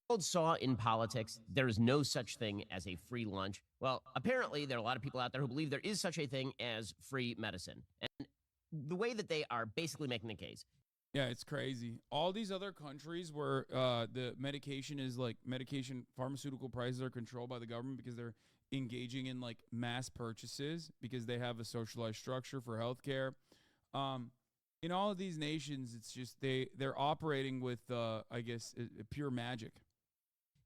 World saw in politics there is no such thing as a free lunch. Well, apparently there are a lot of people out there who believe there is such a thing as free medicine. And the way that they are basically making the case. Yeah, it's crazy. All these other countries where the medication is like pharmaceutical prices are controlled by the government because they're engaging in like mass purchases because they have a socialized structure for healthcare. In all of these nations, it's just they're operating with I guess pure magic.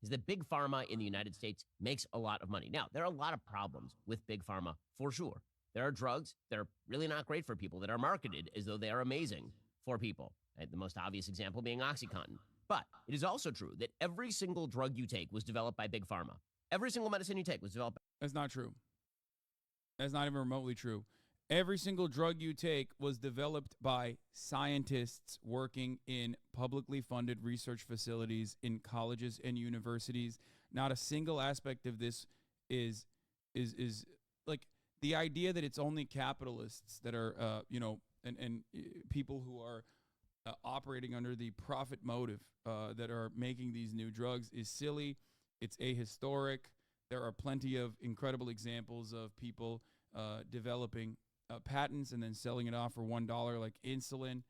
Is that big pharma in the United States makes a lot of money. Now, there are a lot of problems with big pharma for sure. There are drugs that are really not great for people that are marketed as though they are amazing for people. The most obvious example being OxyContin. But it is also true that every single drug you take was developed by big pharma. Every single medicine you take was developed. That's not true. That's not even remotely true. Every single drug you take was developed by scientists working in publicly funded research facilities in colleges and universities. Not a single aspect of this is like the idea that it's only capitalists that are and people who are operating under the profit motive that are making these new drugs is silly. It's ahistoric. There are plenty of incredible examples of people developing patents and then selling it off for $1, like insulin,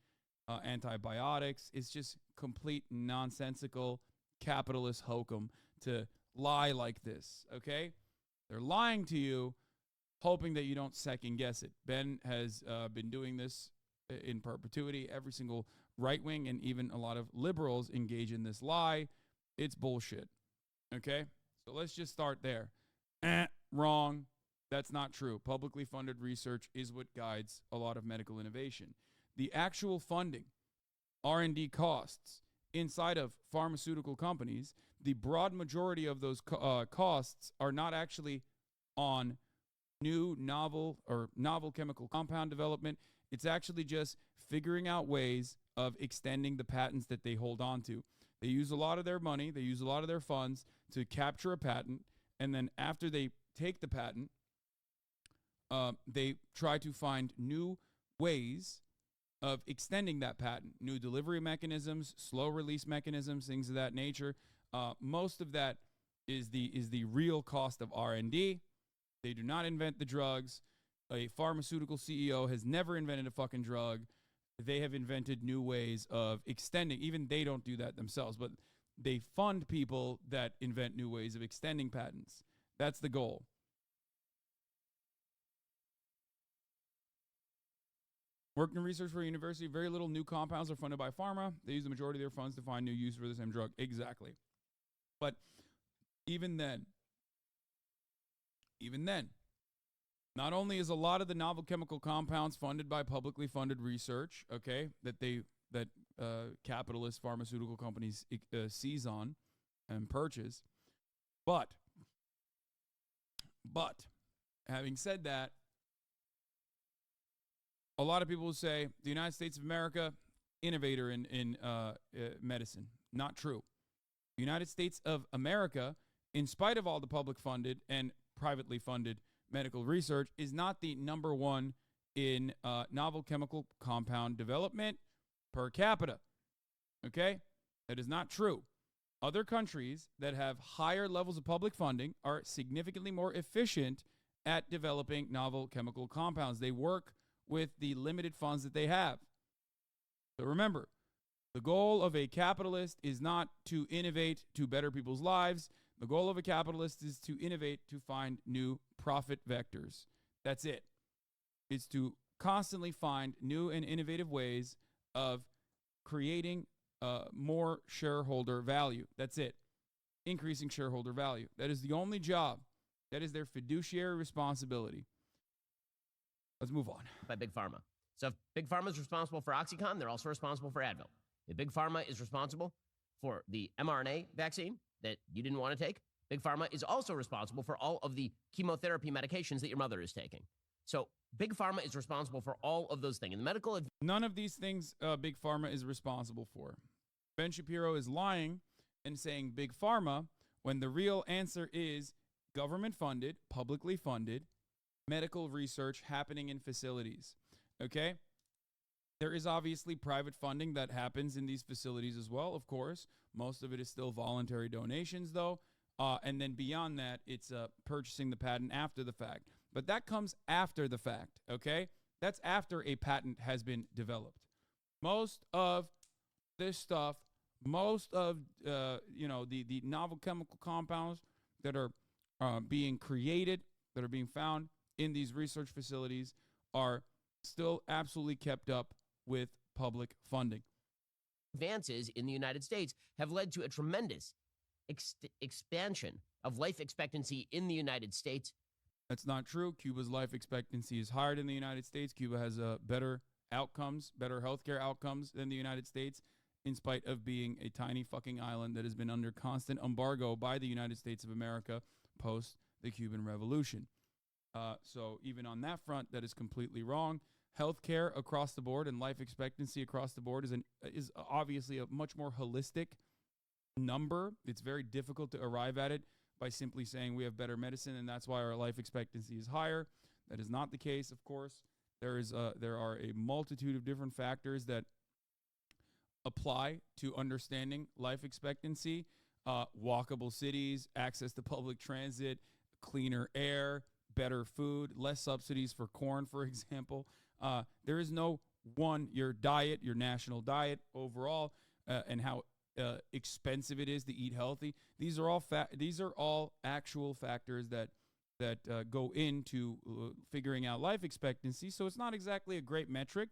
antibiotics. It's just complete nonsensical capitalist hokum to lie like this, okay? They're lying to you, hoping that you don't second guess it. Ben has been doing this in perpetuity. Every single right wing and even a lot of liberals engage in this lie. It's bullshit, okay? So let's just start there. Wrong. That's not true. Publicly funded research is what guides a lot of medical innovation. The actual funding, R&D costs inside of pharmaceutical companies, the broad majority of those costs are not actually on new novel chemical compound development. It's actually just figuring out ways of extending the patents that they hold on to. They use a lot of their money, they use a lot of their funds to capture a patent, and then after they take the patent, they try to find new ways of extending that patent, new delivery mechanisms, slow release mechanisms, things of that nature. Most of that is the real cost of R&D. They do not invent the drugs. A pharmaceutical CEO has never invented a fucking drug. They have invented new ways of extending. Even they don't do that themselves, but they fund people that invent new ways of extending patents. That's the goal. Worked in research for a university, very little new compounds are funded by pharma. They use the majority of their funds to find new use for the same drug. Exactly. But even then, not only is a lot of the novel chemical compounds funded by publicly funded research, okay, that capitalist pharmaceutical companies seize on and purchase, but having said that, a lot of people will say the United States of America, innovator in medicine. Not true. The United States of America, in spite of all the public funded and privately funded medical research, is not the number one in novel chemical compound development per capita. Okay? That is not true. Other countries that have higher levels of public funding are significantly more efficient at developing novel chemical compounds. They work with the limited funds that they have. So remember, the goal of a capitalist is not to innovate to better people's lives. The goal of a capitalist is to innovate to find new profit vectors. That's it. It's to constantly find new and innovative ways of creating more shareholder value. That's it. Increasing shareholder value. That is the only job. That is their fiduciary responsibility. Let's move on. By big pharma. So if big pharma is responsible for OxyContin, they're also responsible for Advil. If big pharma is responsible for the mRNA vaccine that you didn't want to take, big pharma is also responsible for all of the chemotherapy medications that your mother is taking. So big pharma is responsible for all of those things. In the medical, none of these things big pharma is responsible for. Ben Shapiro is lying and saying big pharma when the real answer is government funded, publicly funded medical research happening in facilities. Okay? There is obviously private funding that happens in these facilities as well, of course. Most of it is still voluntary donations, though. And then beyond that, it's purchasing the patent after the fact. But that comes after the fact, okay? That's after a patent has been developed. Most of this stuff, most of the novel chemical compounds that are being created, that are being found in these research facilities, are still absolutely kept up with public funding. Advances in the United States have led to a tremendous expansion of life expectancy in the United States. That's not true. Cuba's life expectancy is higher than the United States. Cuba has better outcomes, better healthcare outcomes than the United States, in spite of being a tiny fucking island that has been under constant embargo by the United States of America post the Cuban Revolution. So even on that front, that is completely wrong. Healthcare across the board and life expectancy across the board is obviously a much more holistic number. It's very difficult to arrive at it by simply saying we have better medicine and that's why our life expectancy is higher. That is not the case, of course. There are a multitude of different factors that apply to understanding life expectancy. Walkable cities, access to public transit, cleaner air, better food, less subsidies for corn, for example. There is no one, your diet, your national diet overall, and how expensive it is to eat healthy. These are all actual factors that go into figuring out life expectancy. So it's not exactly a great metric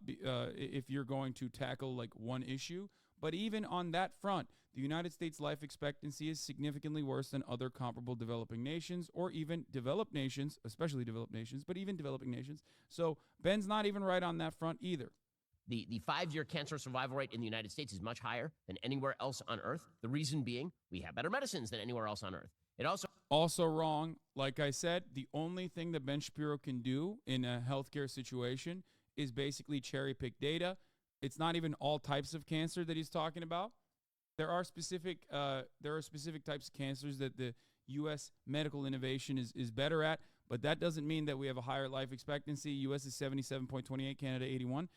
if you're going to tackle like one issue. But even on that front, the United States life expectancy is significantly worse than other comparable developing nations, or even developed nations, especially developed nations, but even developing nations. So Ben's not even right on that front either. The 5-year cancer survival rate in the United States is much higher than anywhere else on Earth. The reason being, we have better medicines than anywhere else on Earth. It also wrong. Like I said, the only thing that Ben Shapiro can do in a healthcare situation is basically cherry pick data. It's not even all types of cancer that he's talking about. There are specific types of cancers that the U.S. medical innovation is better at, but that doesn't mean that we have a higher life expectancy. U.S. is 77.28, Canada 81.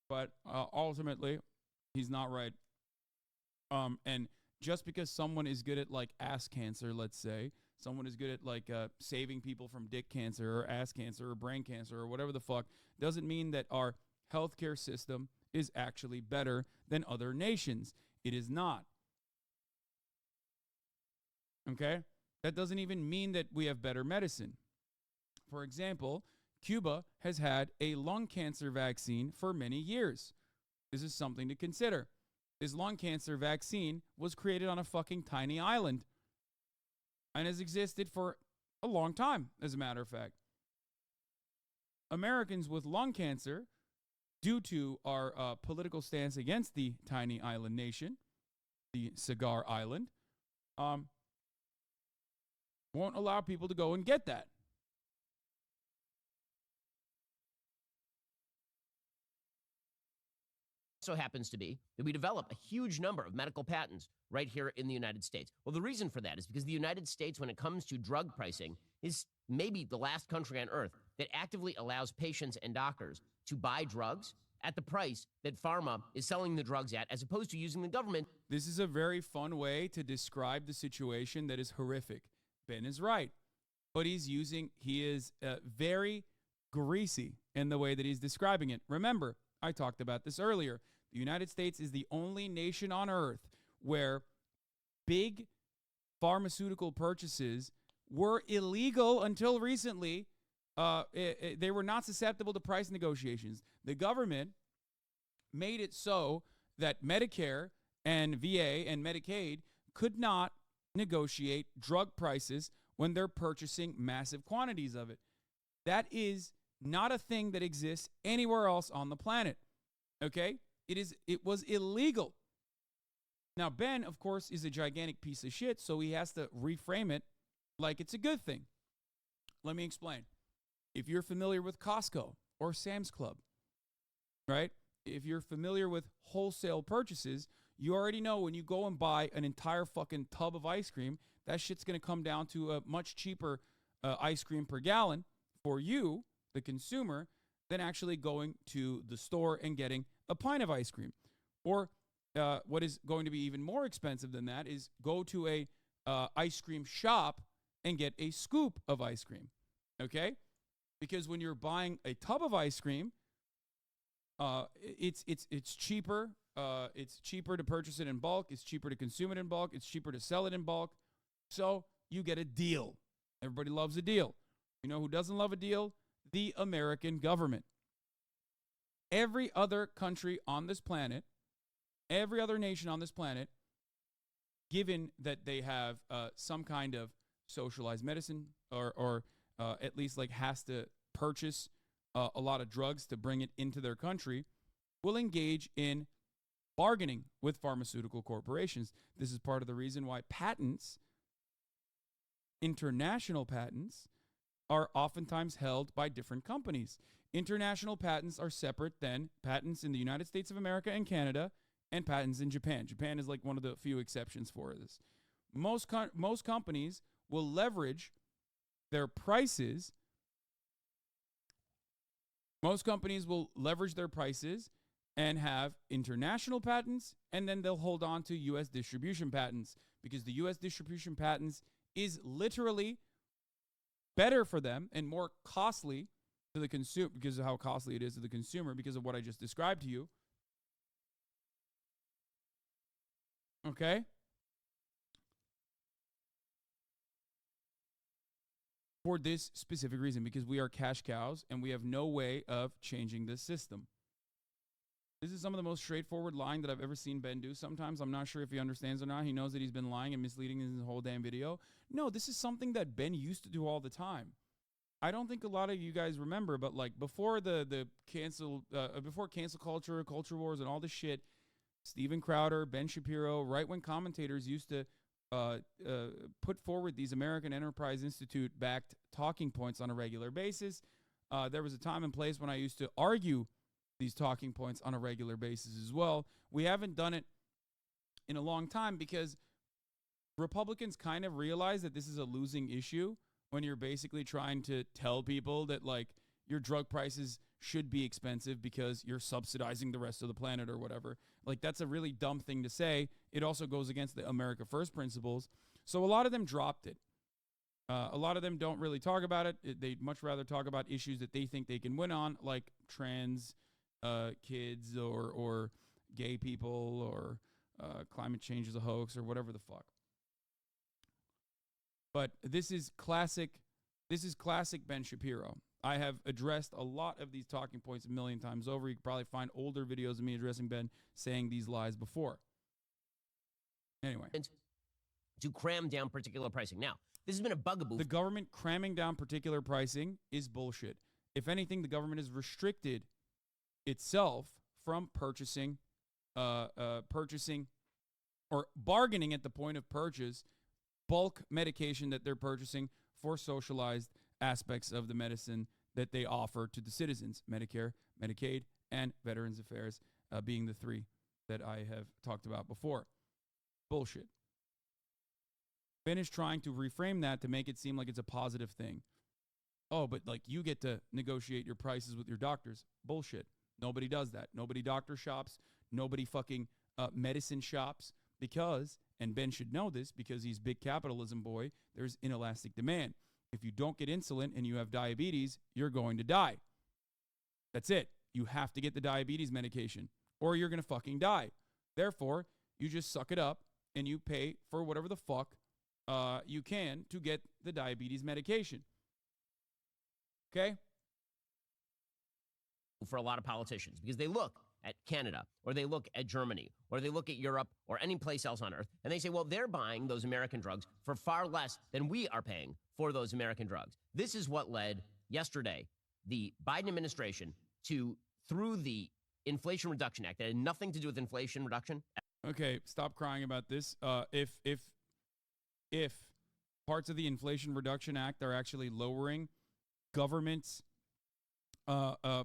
But ultimately, he's not right. And just because someone is good at like ass cancer, let's say, someone is good at like saving people from dick cancer or ass cancer or brain cancer or whatever the fuck, doesn't mean that our healthcare system is actually better than other nations. It is not. Okay? That doesn't even mean that we have better medicine. For example, Cuba has had a lung cancer vaccine for many years. This is something to consider. This lung cancer vaccine was created on a fucking tiny island and has existed for a long time, as a matter of fact. Americans with lung cancer, due to our political stance against the tiny island nation, the cigar island, won't allow people to go and get that. So happens to be that we develop a huge number of medical patents right here in the United States. Well, the reason for that is because the United States, when it comes to drug pricing, is maybe the last country on earth that actively allows patients and doctors to buy drugs at the price that pharma is selling the drugs at, as opposed to using the government. This is a very fun way to describe the situation that is horrific. Ben is right, but he is very greasy in the way that he's describing it. Remember, I talked about this earlier. The United States is the only nation on earth where big pharmaceutical purchases were illegal until recently. They were not susceptible to price negotiations. The government made it so that Medicare and VA and Medicaid could not negotiate drug prices when they're purchasing massive quantities of it. That is not a thing that exists anywhere else on the planet. Okay? It was illegal. Now, Ben, of course, is a gigantic piece of shit, so he has to reframe it like it's a good thing. Let me explain. If you're familiar with Costco or Sam's Club, right? If you're familiar with wholesale purchases, you already know when you go and buy an entire fucking tub of ice cream, that shit's going to come down to a much cheaper ice cream per gallon for you, the consumer, than actually going to the store and getting a pint of ice cream. Or what is going to be even more expensive than that is go to a ice cream shop and get a scoop of ice cream. Okay? Because when you're buying a tub of ice cream, it's cheaper. It's cheaper to purchase it in bulk. It's cheaper to consume it in bulk. It's cheaper to sell it in bulk. So you get a deal. Everybody loves a deal. You know who doesn't love a deal? The American government. Every other country on this planet, every other nation on this planet, given that they have some kind of socialized medicine or at least like has to purchase a lot of drugs to bring it into their country, will engage in bargaining with pharmaceutical corporations. This is part of the reason why patents, international patents, are oftentimes held by different companies. International patents are separate than patents in the United States of America and Canada and patents in Japan. Japan is like one of the few exceptions for this. Most companies will leverage their prices. Most companies will leverage their prices and have international patents, and then they'll hold on to U.S. distribution patents, because the U.S. distribution patents is literally better for them and more costly to the consumer because of how costly it is to the consumer because of what I just described to you. Okay? For this specific reason, because we are cash cows and we have no way of changing this system. This is some of the most straightforward lying that I've ever seen Ben do. Sometimes I'm not sure if he understands or not. He knows that he's been lying and misleading in his whole damn video. No, this is something that Ben used to do all the time. I don't think a lot of you guys remember, but like before cancel culture, culture wars, and all this shit, Steven Crowder, Ben Shapiro, right-wing commentators used to put forward these American Enterprise Institute-backed talking points on a regular basis. There was a time and place when I used to argue these talking points on a regular basis as well. We haven't done it in a long time because Republicans kind of realize that this is a losing issue when you're basically trying to tell people that like your drug prices should be expensive because you're subsidizing the rest of the planet or whatever. Like that's a really dumb thing to say. It also goes against the America First principles. So a lot of them dropped it. A lot of them don't really talk about it. They'd much rather talk about issues that they think they can win on, like trans kids or gay people or climate change is a hoax or whatever the fuck. But this is classic Ben Shapiro. I have addressed a lot of these talking points a million times over. You can probably find older videos of me addressing Ben saying these lies before. Anyway. To cram down particular pricing. Now, this has been a bugaboo. The government cramming down particular pricing is bullshit. If anything, the government has restricted itself from purchasing or bargaining at the point of purchase bulk medication that they're purchasing for socialized aspects of the medicine that they offer to the citizens, Medicare, Medicaid, and Veterans Affairs being the three that I have talked about before. Bullshit. Ben is trying to reframe that to make it seem like it's a positive thing. Oh, but like you get to negotiate your prices with your doctors. Bullshit. Nobody does that. Nobody doctor shops. Nobody fucking medicine shops because, and Ben should know this because he's big capitalism boy, there's inelastic demand. If you don't get insulin and you have diabetes, you're going to die. That's it. You have to get the diabetes medication or you're going to fucking die. Therefore, you just suck it up and you pay for whatever the fuck you can to get the diabetes medication. Okay? For a lot of politicians because they look at Canada or they look at Germany or they look at Europe or any place else on earth and they say, well, they're buying those American drugs for far less than we are paying for those American drugs. This is what led yesterday the Biden administration to, through the Inflation Reduction Act, that had nothing to do with inflation reduction. Okay, stop crying about this. If parts of the Inflation Reduction Act are actually lowering government's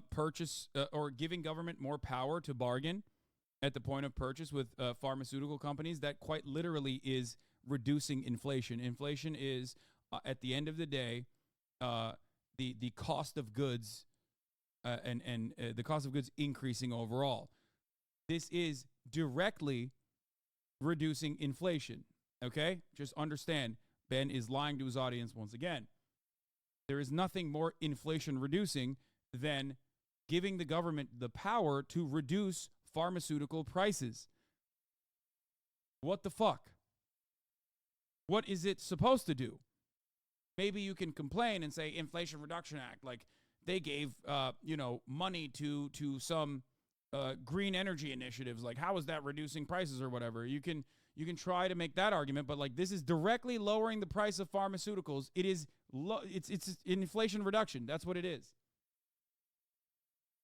purchase or giving government more power to bargain at the point of purchase with pharmaceutical companies, that quite literally is reducing inflation. Inflation is, at the end of the day, the cost of goods the cost of goods increasing overall. This is directly reducing inflation. Okay? Just understand, Ben is lying to his audience once again. There is nothing more inflation reducing than giving the government the power to reduce pharmaceutical prices. What the fuck? What is it supposed to do? Maybe you can complain and say Inflation Reduction Act, like they gave money to some green energy initiatives. Like, how is that reducing prices or whatever? You can try to make that argument, but like this is directly lowering the price of pharmaceuticals. It is it's inflation reduction. That's what it is.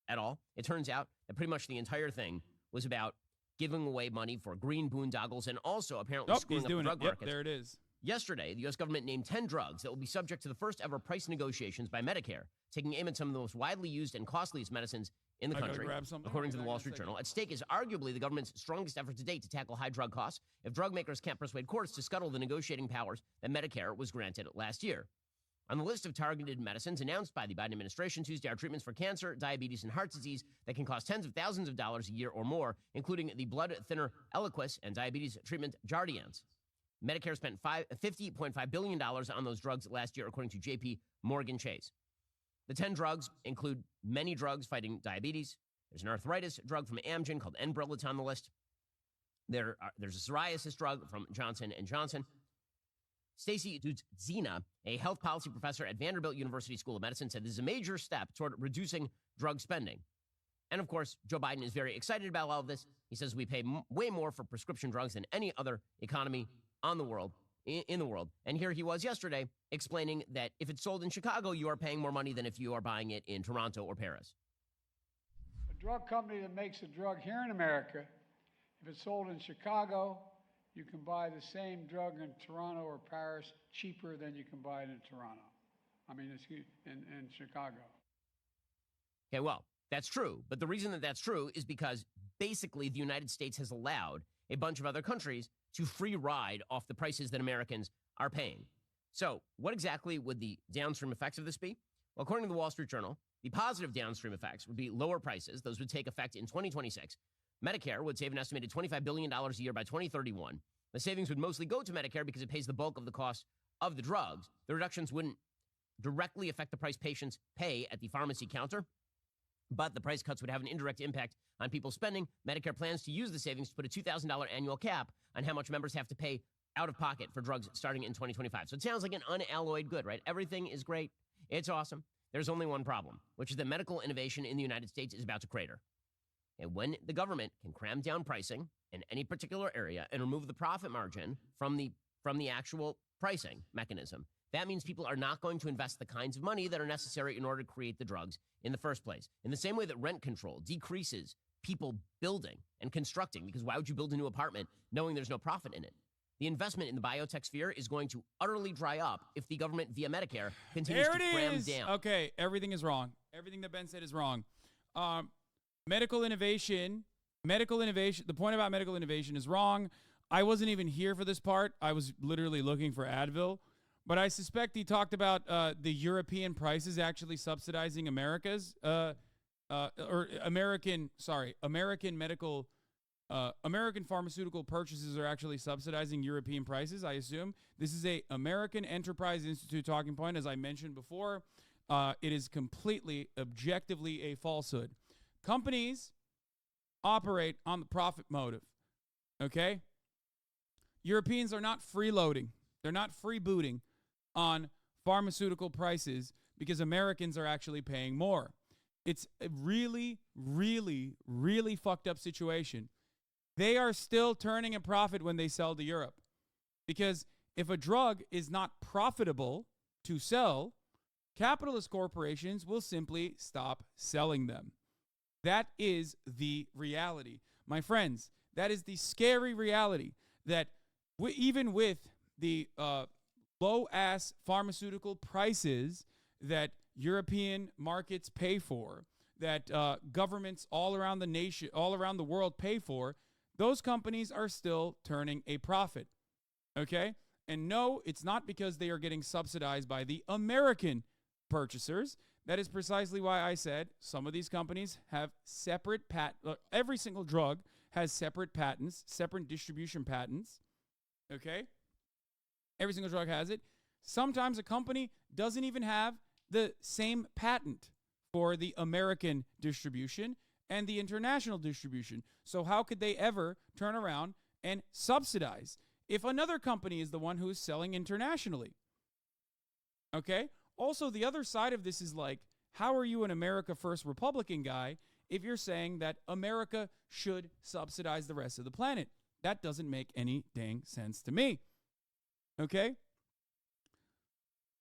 At all. It turns out that pretty much the entire thing was about giving away money for green boondoggles and also apparently screwing up the drug markets. There it is. Yesterday, the U.S. government named 10 drugs that will be subject to the first ever price negotiations by Medicare, taking aim at some of the most widely used and costliest medicines in the country, according to the Wall Street Journal. At stake is arguably the government's strongest effort to date to tackle high drug costs if drug makers can't persuade courts to scuttle the negotiating powers that Medicare was granted last year. On the list of targeted medicines announced by the Biden administration Tuesday are treatments for cancer, diabetes, and heart disease that can cost tens of thousands of dollars a year or more, including the blood thinner Eliquis and diabetes treatment Jardiance. Medicare spent $50.5 billion on those drugs last year, according to J.P. Morgan Chase. The 10 drugs include many drugs fighting diabetes. There's an arthritis drug from Amgen called Enbrel that's on the list. There's a psoriasis drug from Johnson & Johnson. Stacy Dudzina, a health policy professor at Vanderbilt University School of Medicine, said this is a major step toward reducing drug spending. And of course, Joe Biden is very excited about all of this. He says we pay way more for prescription drugs than any other economy in the world. And here he was yesterday explaining that if it's sold in Chicago, you are paying more money than if you are buying it in Toronto or Paris. A drug company that makes a drug here in America, if it's sold in Chicago, you can buy the same drug in Toronto or Paris cheaper than you can buy it in Toronto. In Chicago. Okay, well, that's true. But the reason that that's true is because basically the United States has allowed a bunch of other countries to free ride off the prices that Americans are paying. So what exactly would the downstream effects of this be? Well, according to the Wall Street Journal, the positive downstream effects would be lower prices. Those would take effect in 2026. Medicare would save an estimated $25 billion a year by 2031. The savings would mostly go to Medicare because it pays the bulk of the cost of the drugs. The reductions wouldn't directly affect the price patients pay at the pharmacy counter, but the price cuts would have an indirect impact on people's spending. Medicare plans to use the savings to put a $2,000 annual cap on how much members have to pay out of pocket for drugs starting in 2025. So it sounds like an unalloyed good, right? Everything is great. It's awesome. There's only one problem, which is that medical innovation in the United States is about to crater. And when the government can cram down pricing in any particular area and remove the profit margin from the actual pricing mechanism, that means people are not going to invest the kinds of money that are necessary in order to create the drugs in the first place. In the same way that rent control decreases people building and constructing, because why would you build a new apartment knowing there's no profit in it? The investment in the biotech sphere is going to utterly dry up if the government via Medicare continues to cram down. Okay, everything is wrong. Everything that Ben said is wrong. Medical innovation, the point about medical innovation is wrong. I wasn't even here for this part. I was literally looking for Advil. But I suspect he talked about the European prices actually subsidizing American pharmaceutical purchases are actually subsidizing European prices, I assume. This is a American Enterprise Institute talking point, as I mentioned before. It is completely, objectively a falsehood. Companies operate on the profit motive, okay? Europeans are not freeloading. They're not freebooting on pharmaceutical prices because Americans are actually paying more. It's a really, really, really fucked up situation. They are still turning a profit when they sell to Europe. Because if a drug is not profitable to sell, capitalist corporations will simply stop selling them. That is the reality. My friends, that is the scary reality that even with the low-ass pharmaceutical prices that European markets pay for, that governments all around the nation, all around the world pay for, those companies are still turning a profit, okay? And no, it's not because they are getting subsidized by the American purchasers. That is precisely why I said some of these companies have separate every single drug has separate patents, separate distribution patents. Okay? Every single drug has it. Sometimes a company doesn't even have the same patent for the American distribution and the international distribution. So how could they ever turn around and subsidize if another company is the one who is selling internationally? Okay? Also, the other side of this is like, how are you an America First Republican guy if you're saying that America should subsidize the rest of the planet? That doesn't make any dang sense to me. Okay?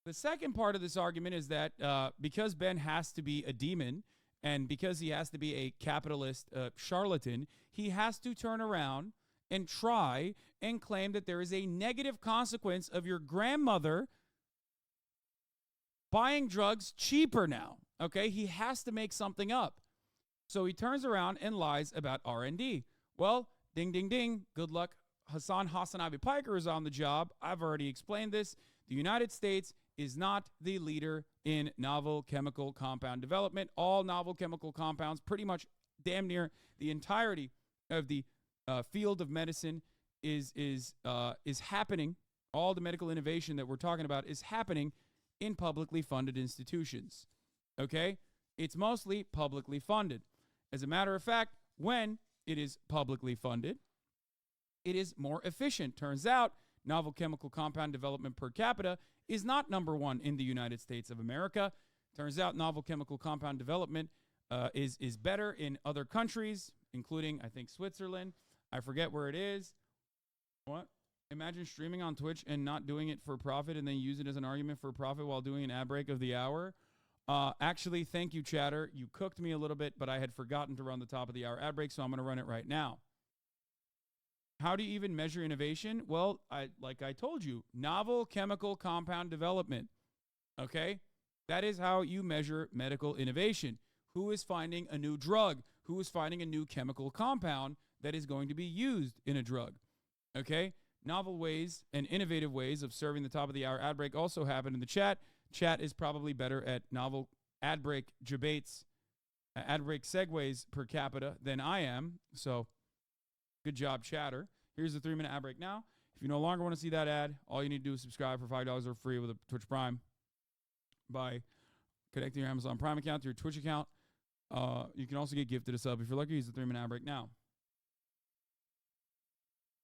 The second part of this argument is that because Ben has to be a demon and because he has to be a capitalist charlatan, he has to turn around and try and claim that there is a negative consequence of your grandmother buying drugs cheaper now. Okay? He has to make something up. So he turns around and lies about R&D. Well, ding, ding, ding. Good luck. HasanAbi Piker is on the job. I've already explained this. The United States is not the leader in novel chemical compound development. All novel chemical compounds, pretty much damn near the entirety of the field of medicine is happening. All the medical innovation that we're talking about is happening in publicly funded institutions. Okay? It's mostly publicly funded. As a matter of fact, when it is publicly funded, it is more efficient. Turns out, novel chemical compound development per capita is not number one in the United States of America. Turns out novel chemical compound development is better in other countries, including, I think, Switzerland. I forget where it is. What? Imagine streaming on Twitch and not doing it for profit and then use it as an argument for profit while doing an ad break of the hour. Actually, thank you, chatter. You cooked me a little bit, but I had forgotten to run the top of the hour ad break, so I'm going to run it right now. How do you even measure innovation? Well, like I told you, novel chemical compound development. Okay? That is how you measure medical innovation. Who is finding a new drug? Who is finding a new chemical compound that is going to be used in a drug? Okay? Novel ways and innovative ways of serving the top of the hour ad break also happen in the chat. Chat is probably better at novel ad break debates, ad break segues per capita than I am. So good job, chatter. Here's the 3-minute ad break now. If you no longer want to see that ad, all you need to do is subscribe for $5 or free with a Twitch Prime by connecting your Amazon Prime account to your Twitch account. You can also get gifted a sub. If you're lucky, use the 3-minute ad break now.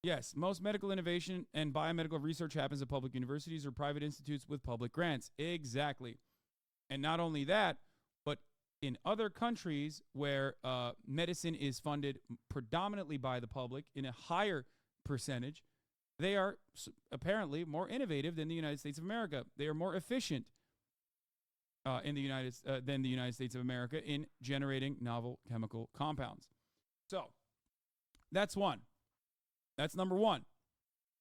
Yes, most medical innovation and biomedical research happens at public universities or private institutes with public grants. Exactly. And not only that, but in other countries where medicine is funded predominantly by the public in a higher percentage, they are apparently more innovative than the United States of America. They are more efficient than the United States of America in generating novel chemical compounds. So that's one. That's number one.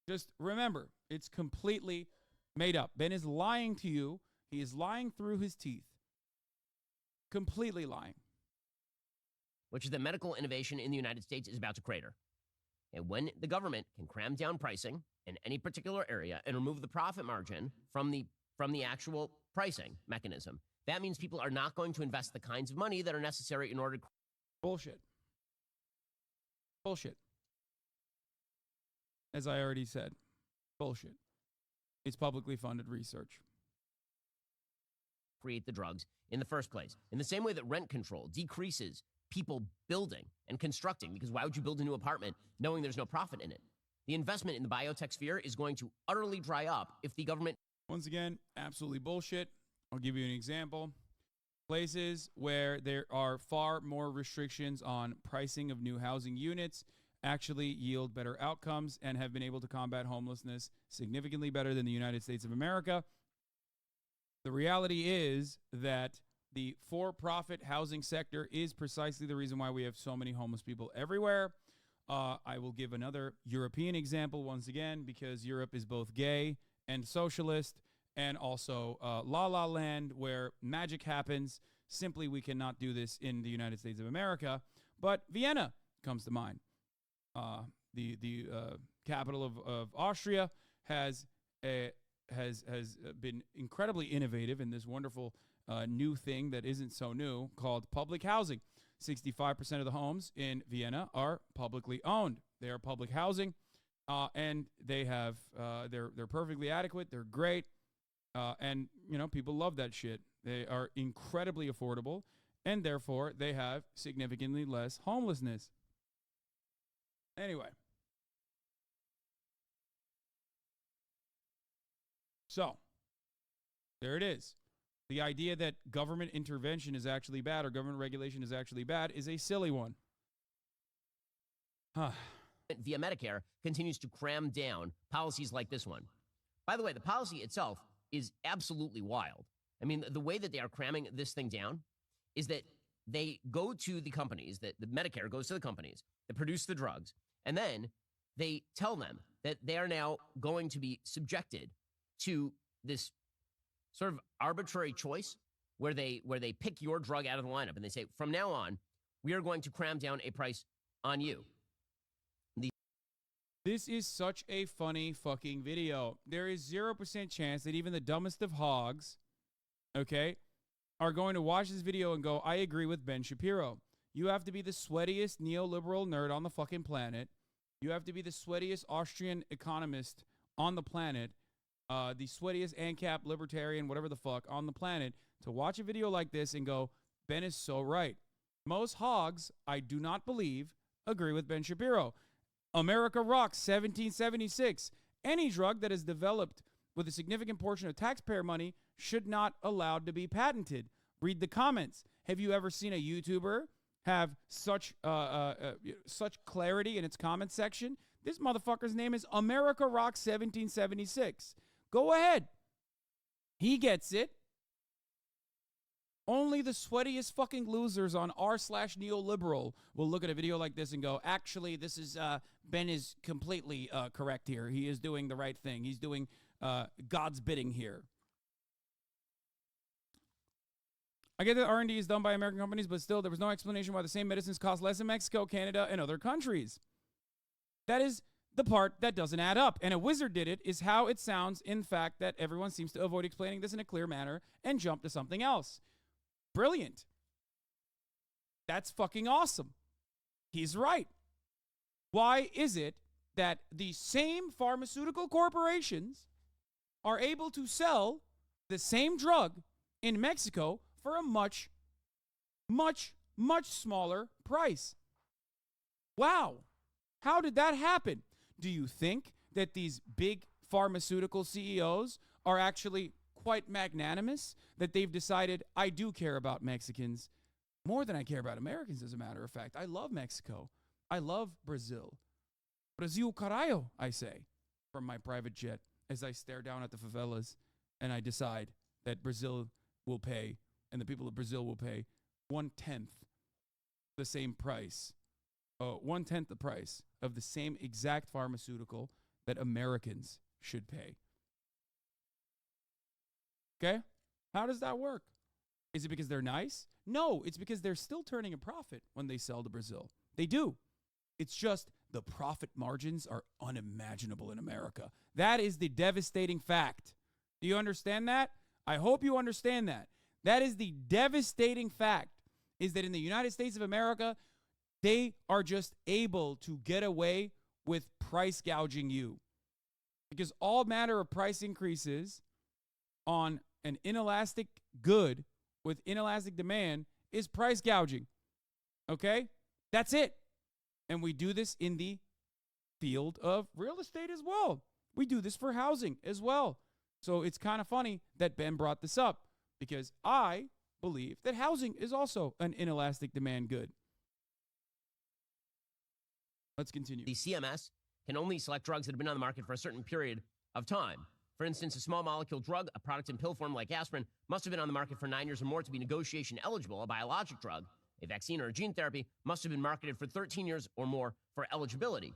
Just remember, it's completely made up. Ben is lying to you. He is lying through his teeth. Completely lying. Which is that medical innovation in the United States is about to crater. And when the government can cram down pricing in any particular area and remove the profit margin from the actual pricing mechanism, that means people are not going to invest the kinds of money that are necessary in order to... Bullshit. Bullshit. As I already said, bullshit. It's publicly funded research. Create the drugs in the first place. In the same way that rent control decreases people building and constructing, because why would you build a new apartment knowing there's no profit in it? The investment in the biotech sphere is going to utterly dry up if the government... Once again, absolutely bullshit. I'll give you an example. Places where there are far more restrictions on pricing of new housing units actually yield better outcomes and have been able to combat homelessness significantly better than the United States of America. The reality is that the for-profit housing sector is precisely the reason why we have so many homeless people everywhere. I will give another European example once again, because Europe is both gay and socialist and also La La Land, where magic happens. Simply, we cannot do this in the United States of America. But Vienna comes to mind. The capital of Austria has been incredibly innovative in this wonderful new thing that isn't so new called public housing. 65% of the homes in Vienna are publicly owned. They are public housing, and they have they're perfectly adequate. They're great, and people love that shit. They are incredibly affordable, and therefore they have significantly less homelessness. Anyway, so there it is. The idea that government intervention is actually bad or government regulation is actually bad is a silly one. Via Medicare continues to cram down policies like this one. By the way, the policy itself is absolutely wild. I mean, the way that they are cramming this thing down is that they go to the companies, that the Medicare goes to the companies that produce the drugs, and then they tell them that they are now going to be subjected to this sort of arbitrary choice where they pick your drug out of the lineup and they say, from now on, we are going to cram down a price on you. This is such a funny fucking video. There is 0% chance that even the dumbest of hogs, okay, are going to watch this video and go, I agree with Ben Shapiro. You have to be the sweatiest neoliberal nerd on the fucking planet. You have to be the sweatiest Austrian economist on the planet, the sweatiest ANCAP libertarian, whatever the fuck, on the planet, to watch a video like this and go, Ben is so right. Most hogs, I do not believe, agree with Ben Shapiro. America rocks 1776. Any drug that is developed with a significant portion of taxpayer money should not allowed to be patented. Read the comments. Have you ever seen a YouTuber have such clarity in its comment section? This motherfucker's name is America Rocks 1776. Go ahead. He gets it. Only the sweatiest fucking losers on r/neoliberal will look at a video like this and go, actually, this is, Ben is completely correct here. He is doing the right thing. He's doing God's bidding here. I get that R&D is done by American companies, but still, there was no explanation why the same medicines cost less in Mexico, Canada, and other countries. That is the part that doesn't add up. And a wizard did it is how it sounds, in fact, that everyone seems to avoid explaining this in a clear manner and jump to something else. Brilliant. That's fucking awesome. He's right. Why is it that the same pharmaceutical corporations are able to sell the same drug in Mexico for a much, much, much smaller price? Wow. How did that happen? Do you think that these big pharmaceutical CEOs are actually quite magnanimous, that they've decided, I do care about Mexicans more than I care about Americans, as a matter of fact. I love Mexico. I love Brazil. Brasil carajo, I say, from my private jet, as I stare down at the favelas and I decide that Brazil will pay, and the people of Brazil will pay 1/10 the same price, 1/10 the price of the same exact pharmaceutical that Americans should pay. Okay? How does that work? Is it because they're nice? No, it's because they're still turning a profit when they sell to Brazil. They do. It's just the profit margins are unimaginable in America. That is the devastating fact. Do you understand that? I hope you understand that. That is the devastating fact, is that in the United States of America, they are just able to get away with price gouging you. Because all matter of price increases on an inelastic good with inelastic demand is price gouging. Okay? That's it. And we do this in the field of real estate as well. We do this for housing as well. So it's kind of funny that Ben brought this up, because I believe that housing is also an inelastic demand good. Let's continue. The CMS can only select drugs that have been on the market for a certain period of time. For instance, a small molecule drug, a product in pill form like aspirin, must have been on the market for 9 years or more to be negotiation eligible. A biologic drug, a vaccine or a gene therapy, must have been marketed for 13 years or more for eligibility.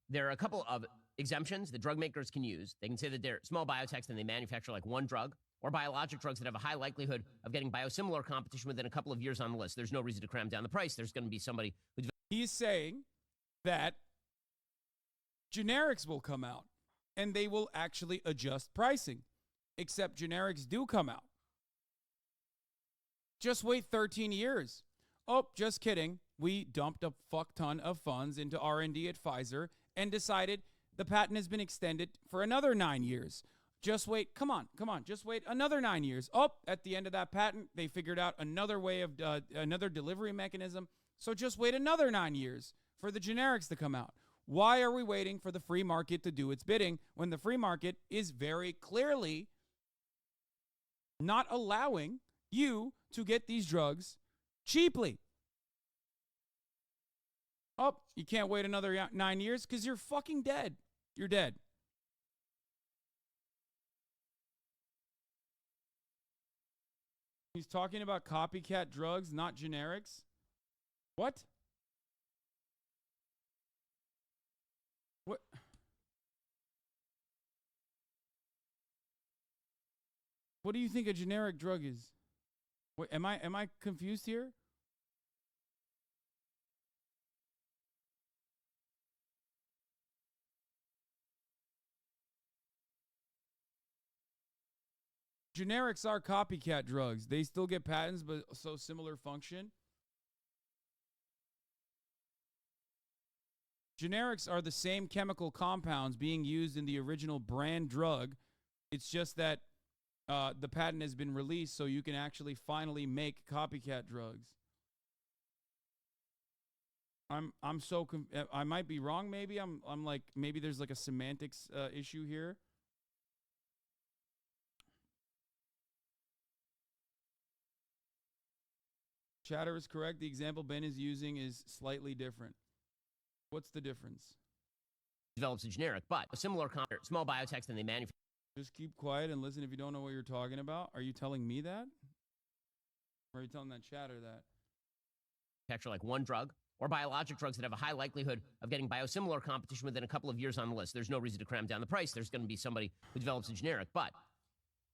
There are a couple of exemptions that drug makers can use. They can say that they're small biotechs and they manufacture like one drug, or biologic drugs that have a high likelihood of getting biosimilar competition within a couple of years on the list. There's no reason to cram down the price. There's going to be somebody who's... He's saying that generics will come out and they will actually adjust pricing, except generics do come out. Just wait 13 years. Oh, just kidding. We dumped a fuck ton of funds into R&D at Pfizer and decided the patent has been extended for another 9 years. Just wait. Come on. Just wait another 9 years. Oh, at the end of that patent, they figured out another way of another delivery mechanism. So just wait another 9 years for the generics to come out. Why are we waiting for the free market to do its bidding when the free market is very clearly not allowing you to get these drugs cheaply? Oh, you can't wait another 9 years because you're fucking dead. You're dead. He's talking about copycat drugs, not generics. What? What? What do you think a generic drug is? Wait, am I confused here? Generics are copycat drugs. They still get patents, but so similar function. Generics are the same chemical compounds being used in the original brand drug. It's just that the patent has been released so you can actually finally make copycat drugs. I'm so I might be wrong. Maybe I'm like, maybe there's like a semantics issue here. Chatter is correct. The example Ben is using is slightly different. What's the difference? Develops a generic, but a similar small biotechs than they manufacture. Just keep quiet and listen if you don't know what you're talking about. Are you telling me that? Or are you telling that chatter that? Manufacture like one drug or biologic drugs that have a high likelihood of getting biosimilar competition within a couple of years on the list. There's no reason to cram down the price. There's going to be somebody who develops a generic. But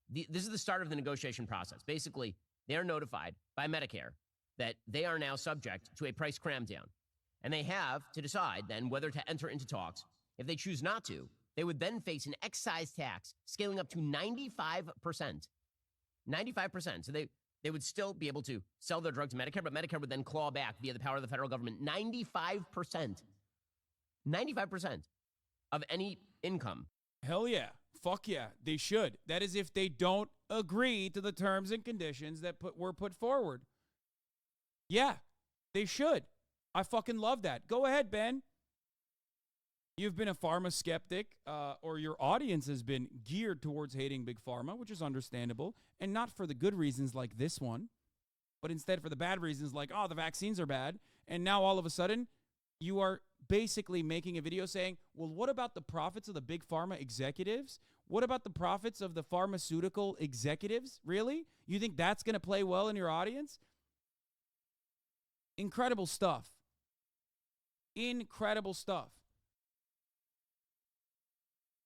this is the start of the negotiation process. Basically, they are notified by Medicare that they are now subject to a price cram down. And they have to decide then whether to enter into talks. If they choose not to, they would then face an excise tax scaling up to 95%. 95%. So they would still be able to sell their drug to Medicare, but Medicare would then claw back via the power of the federal government 95%. 95% of any income. Hell yeah. Fuck yeah. They should. That is if they don't agree to the terms and conditions that were put forward. Yeah, they should. I fucking love that. Go ahead, Ben. You've been a pharma skeptic, or your audience has been geared towards hating big pharma, which is understandable, and not for the good reasons like this one, but instead for the bad reasons like, oh, the vaccines are bad. And now all of a sudden, you are basically making a video saying, well, what about the profits of the big pharma executives? What about the profits of the pharmaceutical executives? Really? You think that's going to play well in your audience? Incredible stuff. Incredible stuff.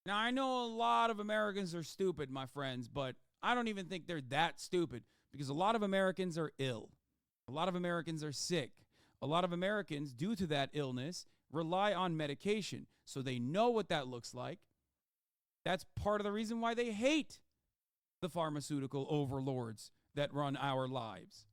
Now, I know a lot of Americans are stupid, my friends, but I don't even think they're that stupid because a lot of Americans are ill. A lot of Americans are sick. A lot of Americans, due to that illness, rely on medication. So they know what that looks like. That's part of the reason why they hate the pharmaceutical overlords that run our lives.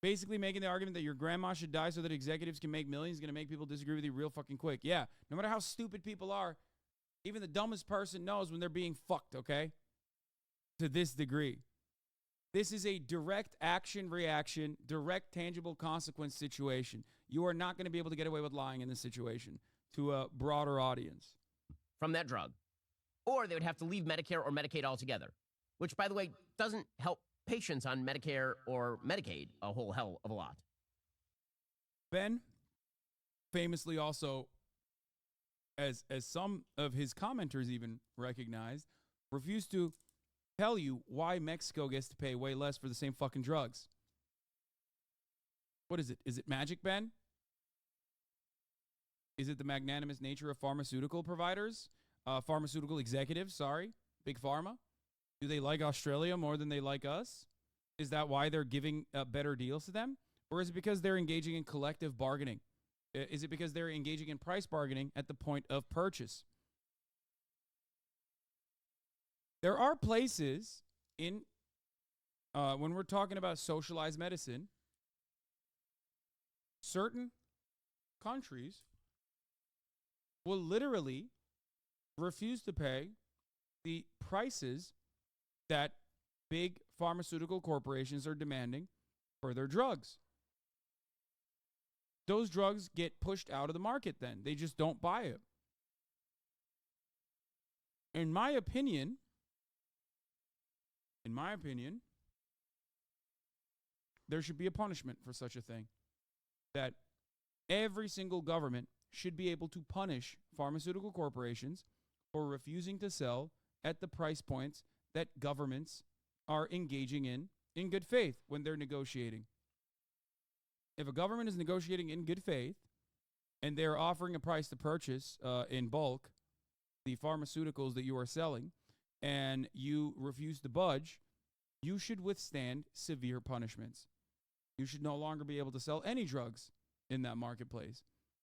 Basically making the argument that your grandma should die so that executives can make millions is going to make people disagree with you real fucking quick. Yeah, no matter how stupid people are, even the dumbest person knows when they're being fucked, okay? To this degree. This is a direct action-reaction, direct tangible consequence situation. You are not going to be able to get away with lying in this situation to a broader audience. From that drug. Or they would have to leave Medicare or Medicaid altogether, which, by the way, doesn't help patients on Medicare or Medicaid a whole hell of a lot. Ben, famously also, as some of his commenters even recognized, refused to tell you why Mexico gets to pay way less for the same fucking drugs. What is it? Is it magic, Ben? Is it the magnanimous nature of pharmaceutical providers? Pharmaceutical executives, sorry. Big pharma? Do they like Australia more than they like us? Is that why they're giving better deals to them? Or is it because they're engaging in collective bargaining? Is it because they're engaging in price bargaining at the point of purchase? There are places when we're talking about socialized medicine, certain countries will literally refuse to pay the prices that big pharmaceutical corporations are demanding for their drugs. Those drugs get pushed out of the market then. They just don't buy it. In my opinion, there should be a punishment for such a thing. That every single government should be able to punish pharmaceutical corporations for refusing to sell at the price points that governments are engaging in good faith when they're negotiating. If a government is negotiating in good faith and they're offering a price to purchase in bulk the pharmaceuticals that you are selling and you refuse to budge, you should withstand severe punishments. You should no longer be able to sell any drugs in that marketplace.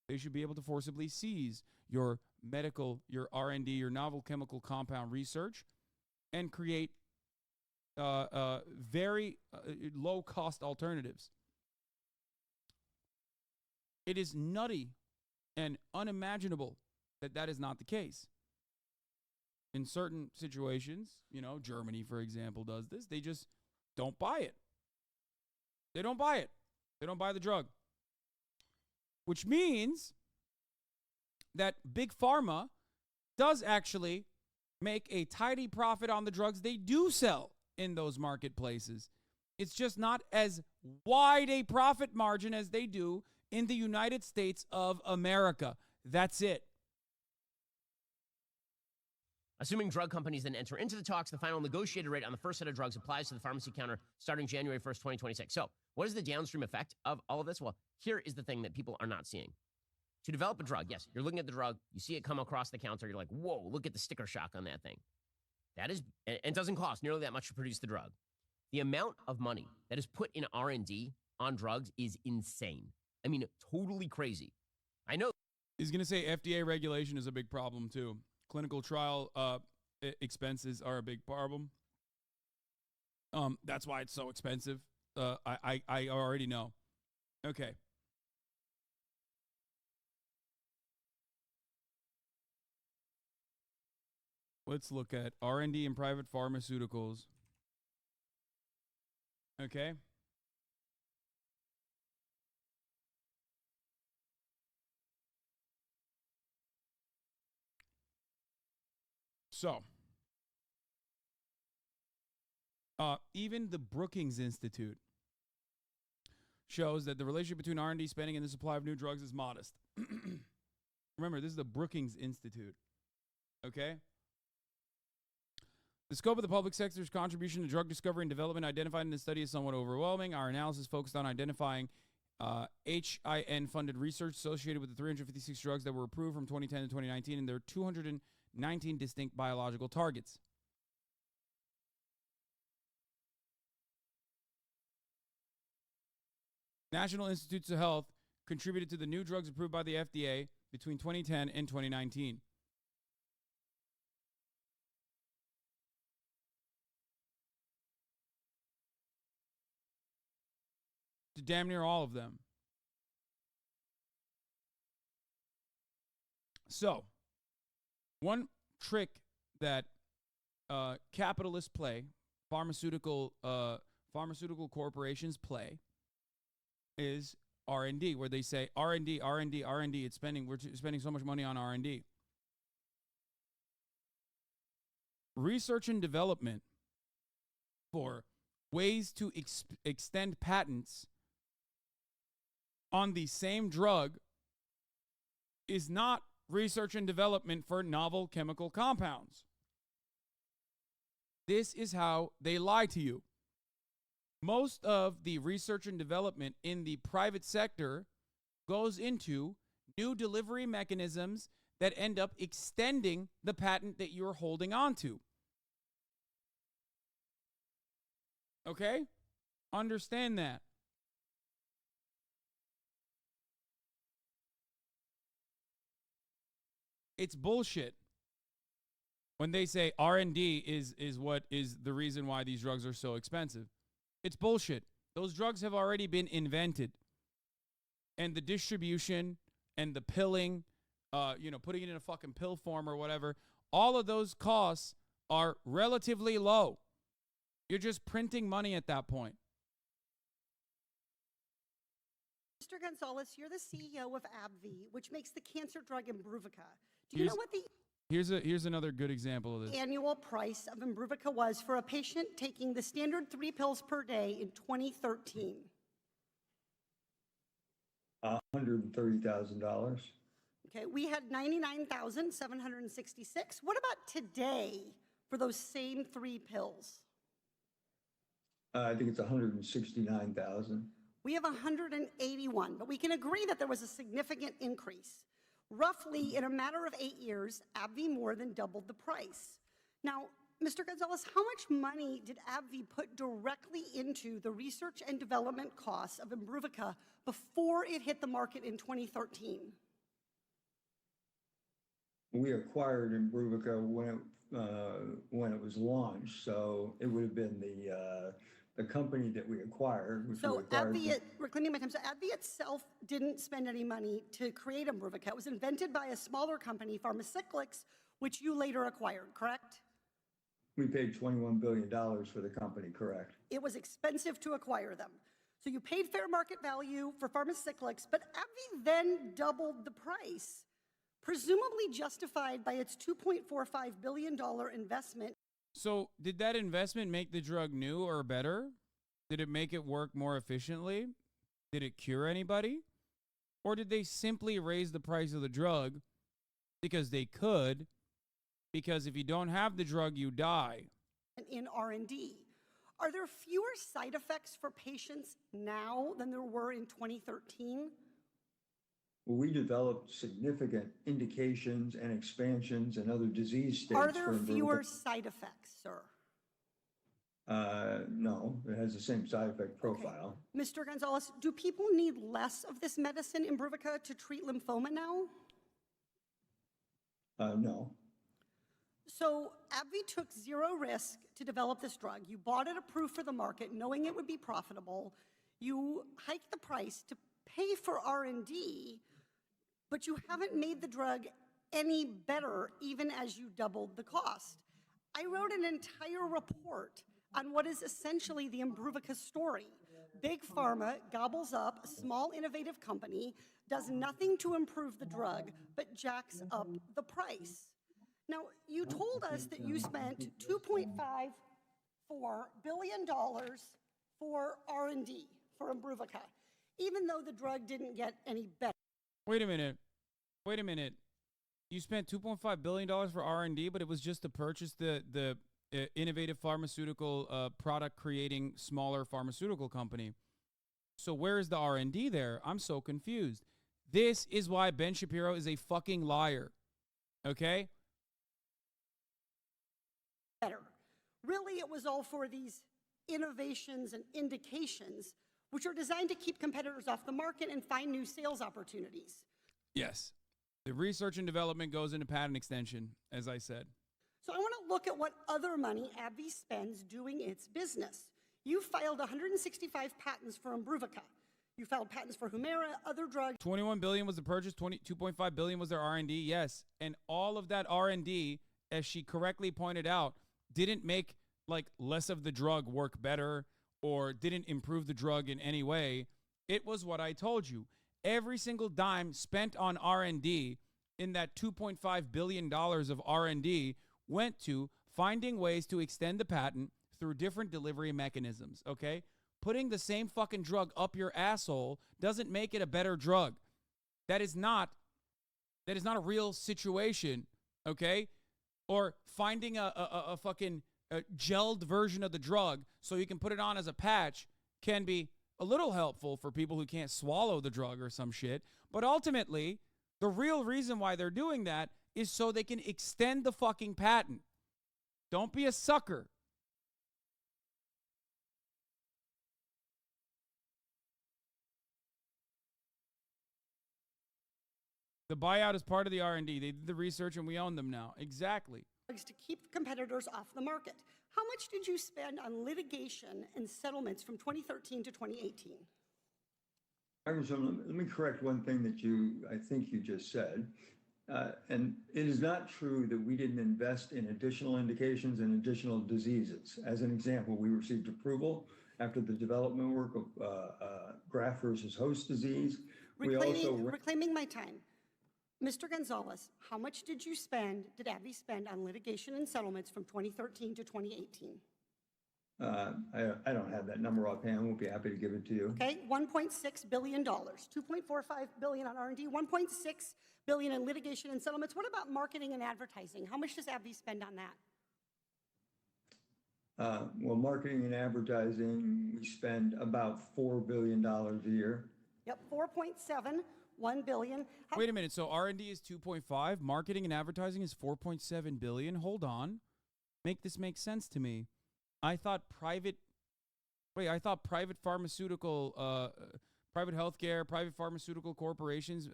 They should be able to forcibly seize your medical, your R&D, your novel chemical compound research and create very low-cost alternatives. It is nutty and unimaginable that that is not the case. In certain situations, Germany, for example, does this. They just don't buy it. They don't buy it. They don't buy the drug. Which means that Big Pharma does actually make a tidy profit on the drugs they do sell in those marketplaces. It's just not as wide a profit margin as they do in the United States of America. That's it. Assuming drug companies then enter into the talks, the final negotiated rate on the first set of drugs applies to the pharmacy counter starting January 1st, 2026. So what is the downstream effect of all of this? Well, here is the thing that people are not seeing. To develop a drug, yes, you're looking at the drug, you see it come across the counter, you're like, whoa, look at the sticker shock on that thing. That is, and it doesn't cost nearly that much to produce the drug. The amount of money that is put in R&D on drugs is insane. I mean, totally crazy. I know. He's going to say FDA regulation is a big problem too. Clinical trial expenses are a big problem. That's why it's so expensive. I already know. Okay. Let's look at R&D and private pharmaceuticals. Okay. So, even the Brookings Institute shows that the relationship between R&D spending and the supply of new drugs is modest. Remember, this is the Brookings Institute. Okay? The scope of the public sector's contribution to drug discovery and development identified in this study is somewhat overwhelming. Our analysis focused on identifying HIN-funded research associated with the 356 drugs that were approved from 2010 to 2019, and there are 219 distinct biological targets. National Institutes of Health contributed to the new drugs approved by the FDA between 2010 and 2019. To damn near all of them. So, one trick that capitalists play, pharmaceutical corporations play, is R&D, where they say R&D. We're spending so much money on R&D. Research and development for ways to extend patents on the same drug is not research and development for novel chemical compounds. This is how they lie to you. Most of the research and development in the private sector goes into new delivery mechanisms that end up extending the patent that you're holding on to. Okay? Understand that. It's bullshit. when they say R&D is what is the reason why these drugs are so expensive. It's bullshit. Those drugs have already been invented. And the distribution and the pilling, putting it in a fucking pill form or whatever, all of those costs are relatively low. You're just printing money at that point. Mr. Gonzalez, you're the CEO of AbbVie, which makes the cancer drug Imbruvica. Do you know what the Here's another good example of this. annual price of Imbruvica was for a patient taking the standard 3 pills per day in 2013? $130,000. Okay, we had 99,766. What about today for those same 3 pills? I think it's 169,000. We have 181, but we can agree that there was a significant increase. Roughly, in a matter of 8 years, AbbVie more than doubled the price. Now, Mr. Gonzalez, how much money did AbbVie put directly into the research and development costs of Imbruvica before it hit the market in 2013? We acquired Imbruvica when it was launched, so it would have been the company that we acquired. Which So we acquired AbbVie, reclaiming my time, so AbbVie itself didn't spend any money to create Imbruvica. It was invented by a smaller company, Pharmaceuticals, which you later acquired, correct? We paid $21 billion for the company, correct? It was expensive to acquire them. So you paid fair market value for Pharmaceuticals, but AbbVie then doubled the price, presumably justified by its $2.45 billion investment. So did that investment make the drug new or better? Did it make it work more efficiently? Did it cure anybody? Or did they simply raise the price of the drug because they could? Because if you don't have the drug, you die. In R&D. Are there fewer side effects for patients now than there were in 2013? Well, we developed significant indications and expansions and other disease states. Are there for Imbruvica. fewer side effects, sir? No, it has the same side effect profile. Okay. Mr. Gonzalez, do people need less of this medicine, Imbruvica, to treat lymphoma now? No. So AbbVie took zero risk to develop this drug. You bought it approved for the market, knowing it would be profitable. You hiked the price to pay for R&D, but you haven't made the drug any better, even as you doubled the cost. I wrote an entire report on what is essentially the Imbruvica story. Big Pharma gobbles up a small innovative company, does nothing to improve the drug, but jacks up the price. Now, you told us that you spent $2.54 billion for R&D for Imbruvica, even though the drug didn't get any better. Wait a minute. You spent $2.5 billion for R&D, but it was just to purchase the innovative pharmaceutical product creating smaller pharmaceutical company. So where is the R&D there? I'm so confused. This is why Ben Shapiro is a fucking liar. Okay? Better. Really, it was all for these innovations and indications, which are designed to keep competitors off the market and find new sales opportunities. Yes. The research and development goes into patent extension, as I said. So I want to look at what other money AbbVie spends doing its business. You filed 165 patents for Imbruvica. You filed patents for Humira, other drugs. 21 billion was the purchase, 2.5 billion was their R&D, yes. And all of that R&D, as she correctly pointed out, didn't make like less of the drug work better or didn't improve the drug in any way. It was what I told you. Every single dime spent on R&D in that $2.5 billion of R&D went to finding ways to extend the patent through different delivery mechanisms, okay? Putting the same fucking drug up your asshole doesn't make it a better drug. That is not a real situation, okay? Or finding a fucking gelled version of the drug so you can put it on as a patch can be a little helpful for people who can't swallow the drug or some shit. But ultimately, the real reason why they're doing that is so they can extend the fucking patent. Don't be a sucker. The buyout is part of the R&D. They did the research and we own them now. Exactly. drugs to keep competitors off the market. How much did you spend on litigation and settlements from 2013 to 2018? Congresswoman, let me correct one thing that I think you just said. And it is not true that we didn't invest in additional indications and additional diseases. As an example, we received approval after the development work of graft versus host disease. Reclaiming my time. Mr. Gonzalez, how much did AbbVie spend on litigation and settlements from 2013 to 2018? I don't have that number offhand. We'll be happy to give it to you. Okay, $1.6 billion, $2.45 billion on R&D, $1.6 billion in litigation and settlements. What about marketing and advertising? How much does AbbVie spend on that? Well, marketing and advertising, we spend about $4 billion a year. Yep, 4.7, 1 billion. Wait a minute. So R&D is 2.5, marketing and advertising is 4.7 billion. Hold on. Make this make sense to me. I thought private pharmaceutical, private healthcare, private pharmaceutical corporations,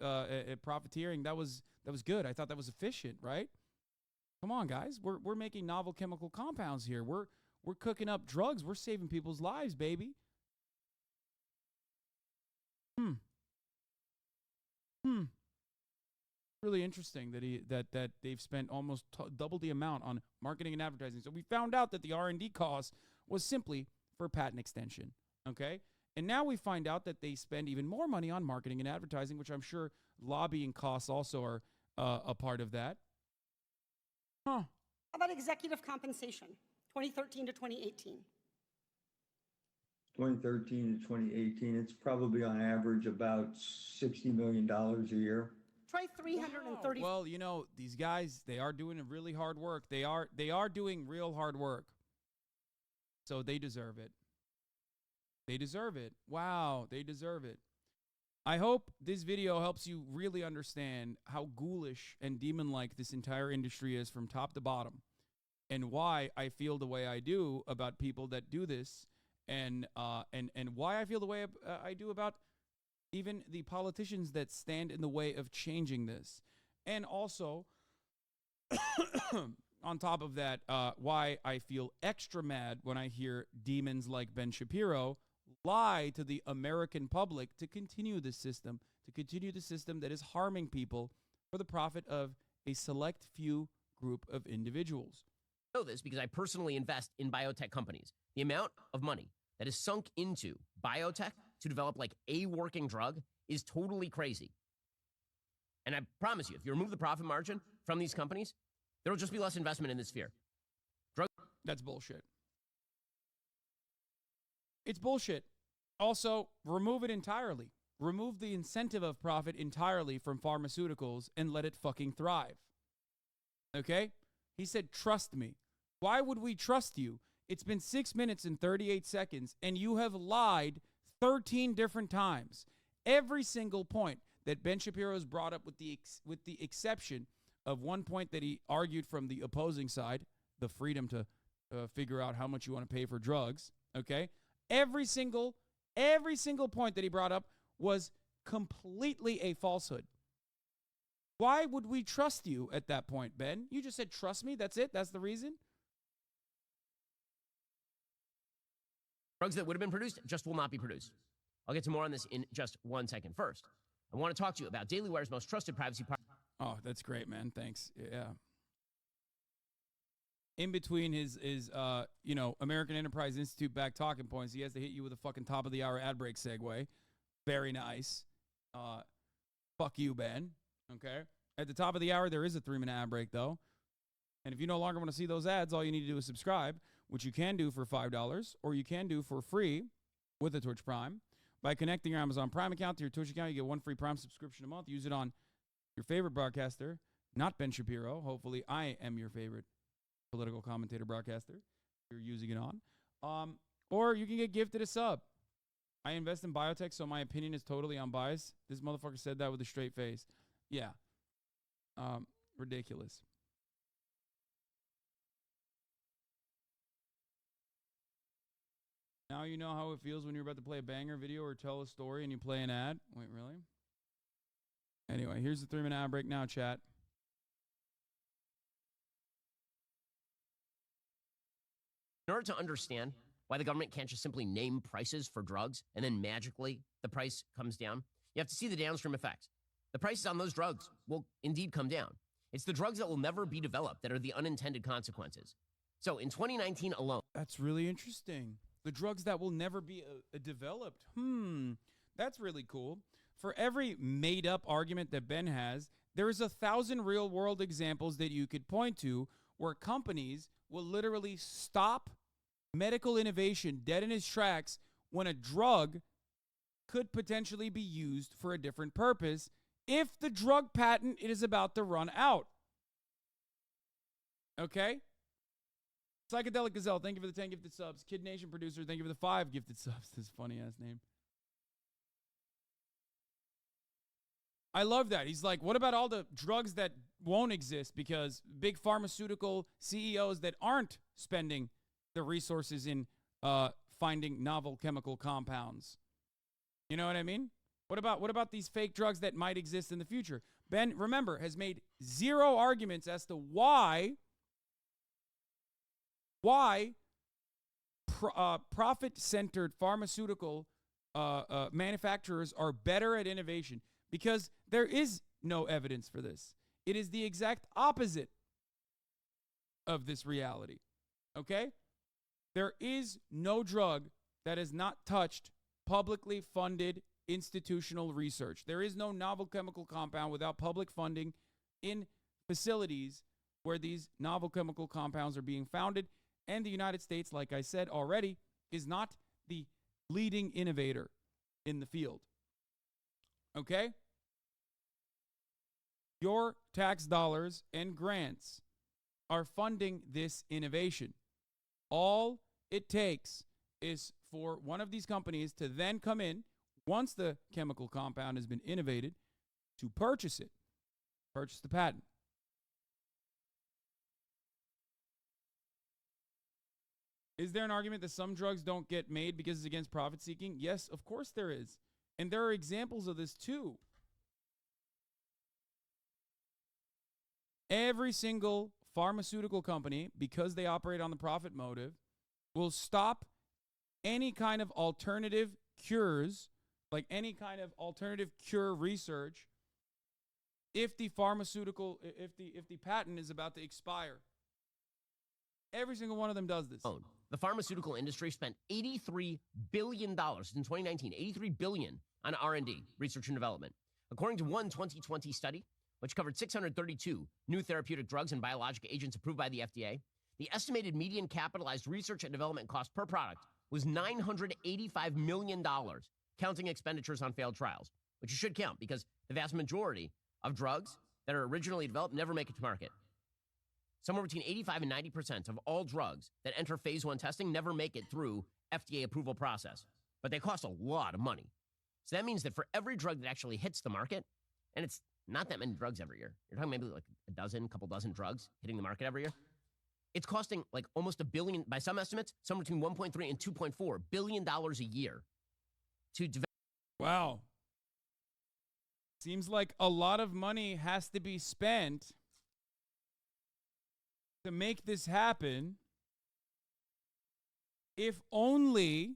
profiteering, that was good. I thought that was efficient, right? Come on, guys. We're making novel chemical compounds here. We're cooking up drugs. We're saving people's lives, baby. Really interesting that they've spent almost double the amount on marketing and advertising. So we found out that the R&D cost was simply for patent extension, okay? And now we find out that they spend even more money on marketing and advertising, which I'm sure lobbying costs also are a part of that. How about executive compensation, 2013 to 2018? 2013 to 2018, it's probably on average about $60 million a year. Try 330. Wow. Well, you know, these guys, they are doing really hard work. They are doing real hard work. So they deserve it. They deserve it. Wow, they deserve it. I hope this video helps you really understand how ghoulish and demon-like this entire industry is from top to bottom, and why I feel the way I do about people that do this, and why I feel the way I do about even the politicians that stand in the way of changing this. And also, on top of that, why I feel extra mad when I hear demons like Ben Shapiro lie to the American public to continue this system, that is harming people for the profit of a select few group of individuals. I know this because I personally invest in biotech companies. The amount of money that is sunk into biotech to develop like a working drug is totally crazy. And I promise you, if you remove the profit margin from these companies, there will just be less investment in this sphere. That's bullshit. It's bullshit. Also, remove it entirely. Remove the incentive of profit entirely from pharmaceuticals and let it fucking thrive. Okay? He said, trust me. Why would we trust you? It's been 6 minutes and 38 seconds, and you have lied 13 different times. Every single point that Ben Shapiro has brought up, with the exception of one point that he argued from the opposing side, the freedom to figure out how much you want to pay for drugs, okay? Every single point that he brought up was completely a falsehood. Why would we trust you at that point, Ben? You just said, trust me, that's it? That's the reason? Drugs that would have been produced just will not be produced. I'll get to more on this in just 1 second. First, I want to talk to you about DailyWire's most trusted privacy partner. Oh, that's great, man. Thanks. Yeah. In between his American Enterprise Institute back talking points, he has to hit you with a fucking top of the hour ad break segue. Very nice. Fuck you, Ben. Okay. At the top of the hour, there is a 3-minute ad break, though. And if you no longer want to see those ads, all you need to do is subscribe, which you can do for $5, or you can do for free with a Twitch Prime. By connecting your Amazon Prime account to your Twitch account, you get 1 free Prime subscription a month. Use it on your favorite broadcaster, not Ben Shapiro. Hopefully, I am your favorite political commentator broadcaster you're using it on. Or you can get gifted a sub. I invest in biotech, so my opinion is totally unbiased. This motherfucker said that with a straight face. Yeah. Ridiculous. Now you know how it feels when you're about to play a banger video or tell a story and you play an ad. Wait, really? Anyway, here's the 3-minute ad break now, chat. In order to understand why the government can't just simply name prices for drugs and then magically the price comes down, you have to see the downstream effects. The prices on those drugs will indeed come down. It's the drugs that will never be developed that are the unintended consequences. So in 2019 alone, That's really interesting. The drugs that will never be developed. That's really cool. For every made-up argument that Ben has, there is 1,000 real-world examples that you could point to where companies will literally stop medical innovation dead in its tracks when a drug could potentially be used for a different purpose if the drug patent is about to run out. Okay? Psychedelic Gazelle, thank you for the 10 gifted subs. Kid Nation producer, thank you for the 5 gifted subs. This funny-ass name. I love that. He's like, what about all the drugs that won't exist because big pharmaceutical CEOs that aren't spending the resources in finding novel chemical compounds? You know what I mean? What about these fake drugs that might exist in the future? Ben, remember, has made zero arguments as to why profit-centered pharmaceutical manufacturers are better at innovation, because there is no evidence for this. It is the exact opposite of this reality, okay? There is no drug that has not touched publicly funded institutional research. There is no novel chemical compound without public funding in facilities where these novel chemical compounds are being founded. And the United States, like I said already, is not the leading innovator in the field. Okay? Your tax dollars and grants are funding this innovation. All it takes is for one of these companies to then come in, once the chemical compound has been innovated, to purchase it, purchase the patent. Is there an argument that some drugs don't get made because it's against profit seeking? Yes, of course there is. And there are examples of this too. Every single pharmaceutical company, because they operate on the profit motive, will stop any kind of alternative cures, like any kind of alternative cure research, if the patent is about to expire. Every single one of them does this. The pharmaceutical industry spent $83 billion in 2019, $83 billion on R&D, research and development. According to one 2020 study, which covered 632 new therapeutic drugs and biologic agents approved by the FDA, the estimated median capitalized research and development cost per product was $985 million, counting expenditures on failed trials, which you should count because the vast majority of drugs that are originally developed never make it to market. Somewhere between 85 and 90% of all drugs that enter phase 1 testing never make it through FDA approval process, but they cost a lot of money. So that means that for every drug that actually hits the market, and it's not that many drugs every year, you're talking maybe like a couple dozen drugs hitting the market every year, it's costing like almost $1 billion, by some estimates, somewhere between 1.3 and 2.4 billion dollars a year to develop. Wow. Seems like a lot of money has to be spent to make this happen. If only,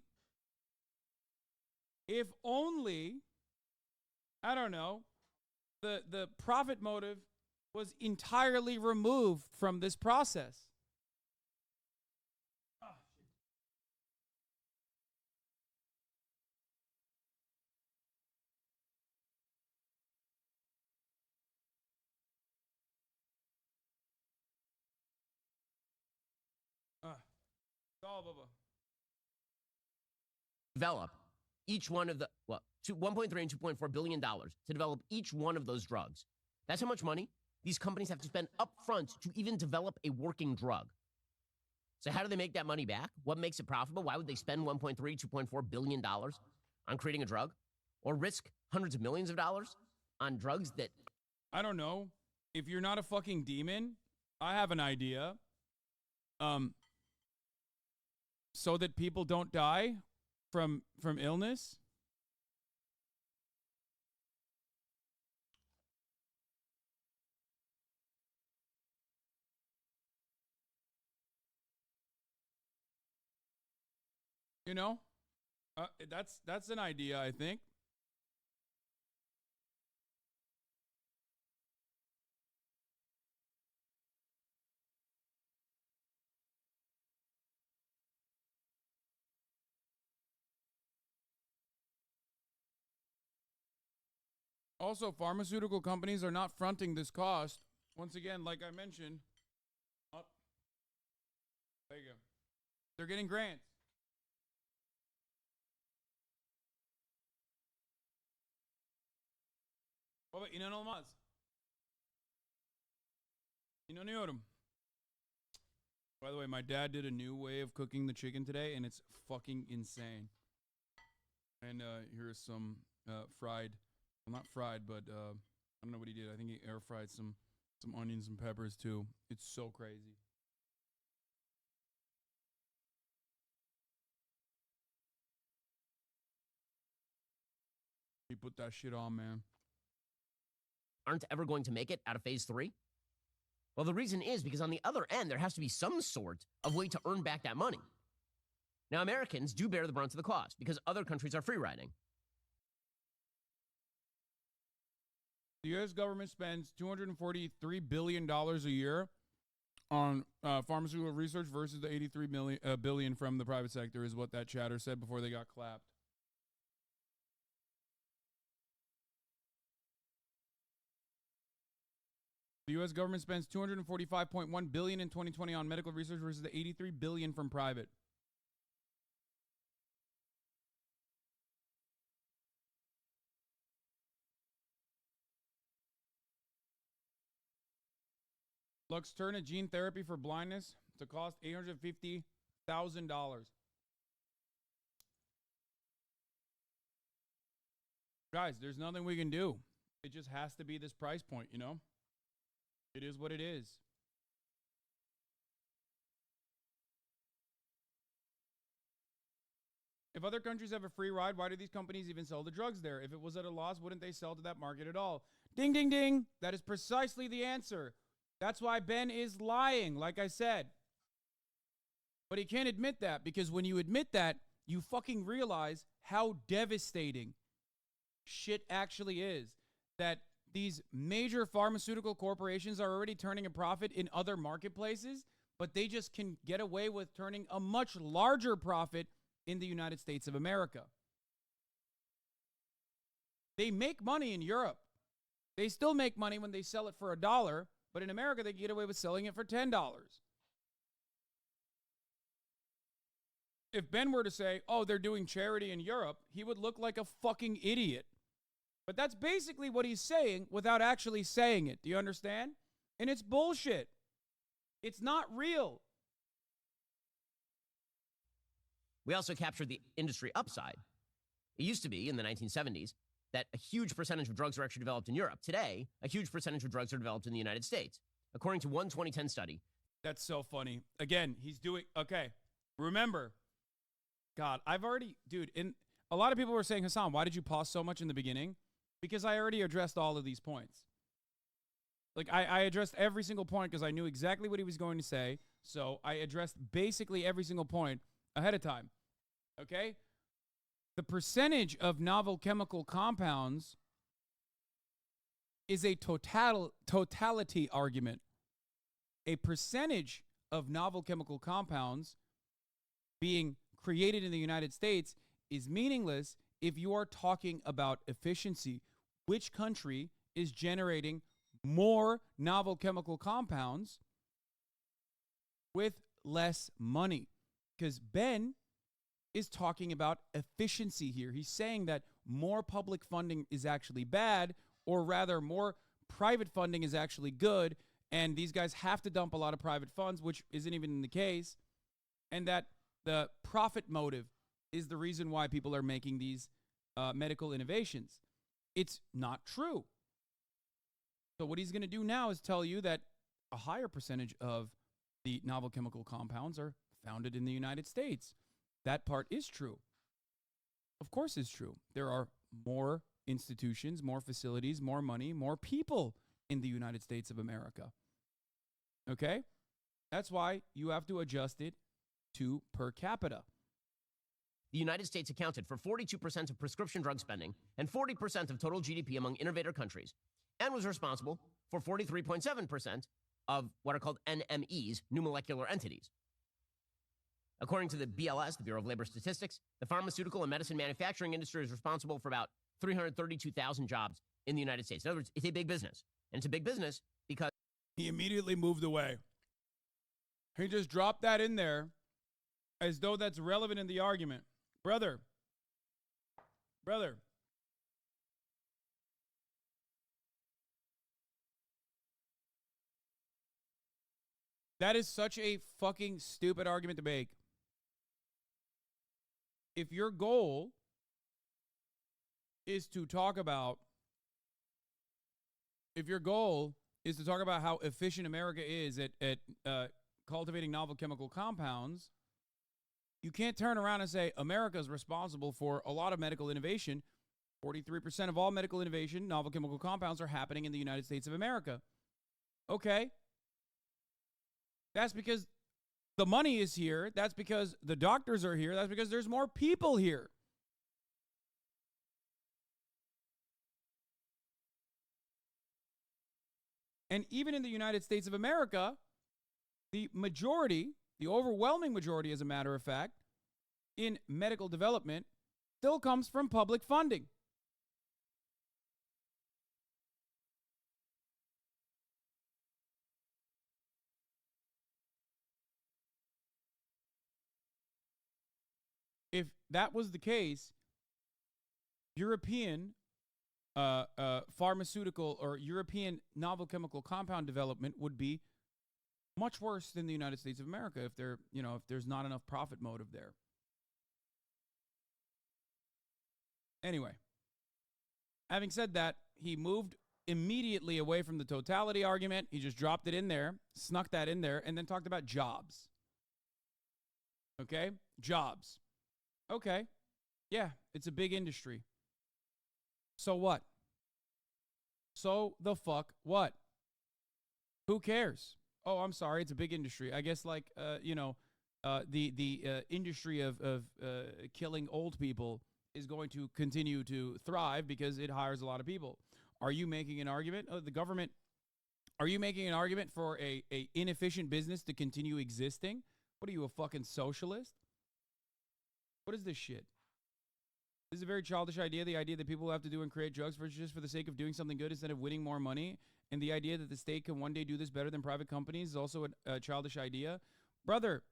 I don't know, the profit motive was entirely removed from this process. Develop each one of the, 1.3 and $2.4 billion to develop each one of those drugs. That's how much money these companies have to spend up front to even develop a working drug. So how do they make that money back? What makes it profitable? Why would they spend 1.3, $2.4 billion on creating a drug or risk hundreds of millions of dollars on drugs that... I don't know. If you're not a fucking demon, I have an idea. So that people don't die from illness. You know, that's an idea, I think. Also, pharmaceutical companies are not fronting this cost. Once again, like I mentioned, there you go. They're getting grants. Baba, inanılmaz. İnanıyorum. By the way, my dad did a new way of cooking the chicken today, and it's fucking insane. And here's some fried, well, not fried, but I don't know what he did. I think he air fried some onions and peppers too. It's so crazy. He put that shit on, man. Aren't ever going to make it out of phase 3? Well, the reason is because on the other end, there has to be some sort of way to earn back that money. Now, Americans do bear the brunt of the cost because other countries are free riding. The U.S. government spends $243 billion a year on pharmaceutical research versus the $83 billion from the private sector is what that chatter said before they got clapped. The U.S. government spends $245.1 billion in 2020 on medical research versus the $83 billion from private. Luxturna gene therapy for blindness to cost $850,000. Guys, there's nothing we can do. It just has to be this price point, you know? It is what it is. If other countries have a free ride, why do these companies even sell the drugs there? If it was at a loss, wouldn't they sell to that market at all? Ding, ding, ding. That is precisely the answer. That's why Ben is lying, like I said. But he can't admit that, because when you admit that, you fucking realize how devastating shit actually is. That these major pharmaceutical corporations are already turning a profit in other marketplaces, but they just can get away with turning a much larger profit in the United States of America. They make money in Europe. They still make money when they sell it for $1, but in America, they get away with selling it for $10. If Ben were to say, oh, they're doing charity in Europe, he would look like a fucking idiot. But that's basically what he's saying without actually saying it. Do you understand? And it's bullshit. It's not real. We also captured the industry upside. It used to be, in the 1970s, that a huge percentage of drugs were actually developed in Europe. Today, a huge percentage of drugs are developed in the United States. According to one 2010 study. That's so funny. Again, he's doing, okay, remember, God, dude, a lot of people were saying, Hasan, why did you pause so much in the beginning? Because I already addressed all of these points. Like, I addressed every single point because I knew exactly what he was going to say. So I addressed basically every single point ahead of time. Okay? The percentage of novel chemical compounds is a totality argument. A percentage of novel chemical compounds being created in the United States is meaningless if you are talking about efficiency. Which country is generating more novel chemical compounds with less money? Because Ben is talking about efficiency here. He's saying that more public funding is actually bad, or rather more private funding is actually good, and these guys have to dump a lot of private funds, which isn't even the case, and that the profit motive is the reason why people are making these medical innovations. It's not true. So what he's going to do now is tell you that a higher percentage of the novel chemical compounds are founded in the United States. That part is true. Of course it's true. There are more institutions, more facilities, more money, more people in the United States of America. Okay? That's why you have to adjust it to per capita. the United States accounted for 42% of prescription drug spending and 40% of total GDP among innovator countries, and was responsible for 43.7% of what are called NMEs, new molecular entities. According to the BLS, the Bureau of Labor Statistics, the pharmaceutical and medicine manufacturing industry is responsible for about 332,000 jobs in the United States. In other words, it's a big business. And it's a big business because he immediately moved away. He just dropped that in there as though that's relevant in the argument. Brother. That is such a fucking stupid argument to make. If your goal is to talk about how efficient America is at cultivating novel chemical compounds, you can't turn around and say America is responsible for a lot of medical innovation. 43% of all medical innovation, novel chemical compounds, are happening in the United States of America. Okay. That's because the money is here. That's because the doctors are here. That's because there's more people here. And even in the United States of America, the overwhelming majority, as a matter of fact, in medical development still comes from public funding. If that was the case, European pharmaceutical or European novel chemical compound development would be much worse than the United States of America if there's not enough profit motive there. Anyway, having said that, he moved immediately away from the totality argument. He just dropped it in there, snuck that in there, and then talked about jobs. Okay? Jobs. Okay. Yeah, it's a big industry. So what? So the fuck what? Who cares? Oh, I'm sorry, it's a big industry. I guess the industry of killing old people is going to continue to thrive because it hires a lot of people. Are you making an argument? The government, are you making an argument for a inefficient business to continue existing? What are you, a fucking socialist? What is this shit? This is a very childish idea, the idea that people will have to do and create drugs just for the sake of doing something good instead of winning more money. And the idea that the state can one day do this better than private companies is also a childish idea. Brother,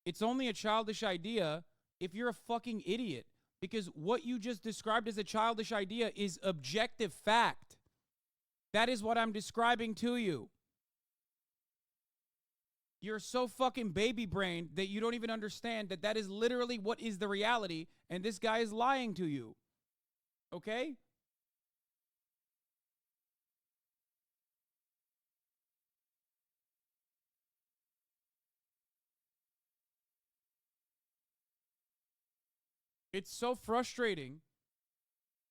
it's only a childish idea if you're a fucking idiot. Because what you just described as a childish idea is objective fact. That is what I'm describing to you. You're so fucking baby-brained that you don't even understand that that is literally what is the reality, and this guy is lying to you. Okay? It's so frustrating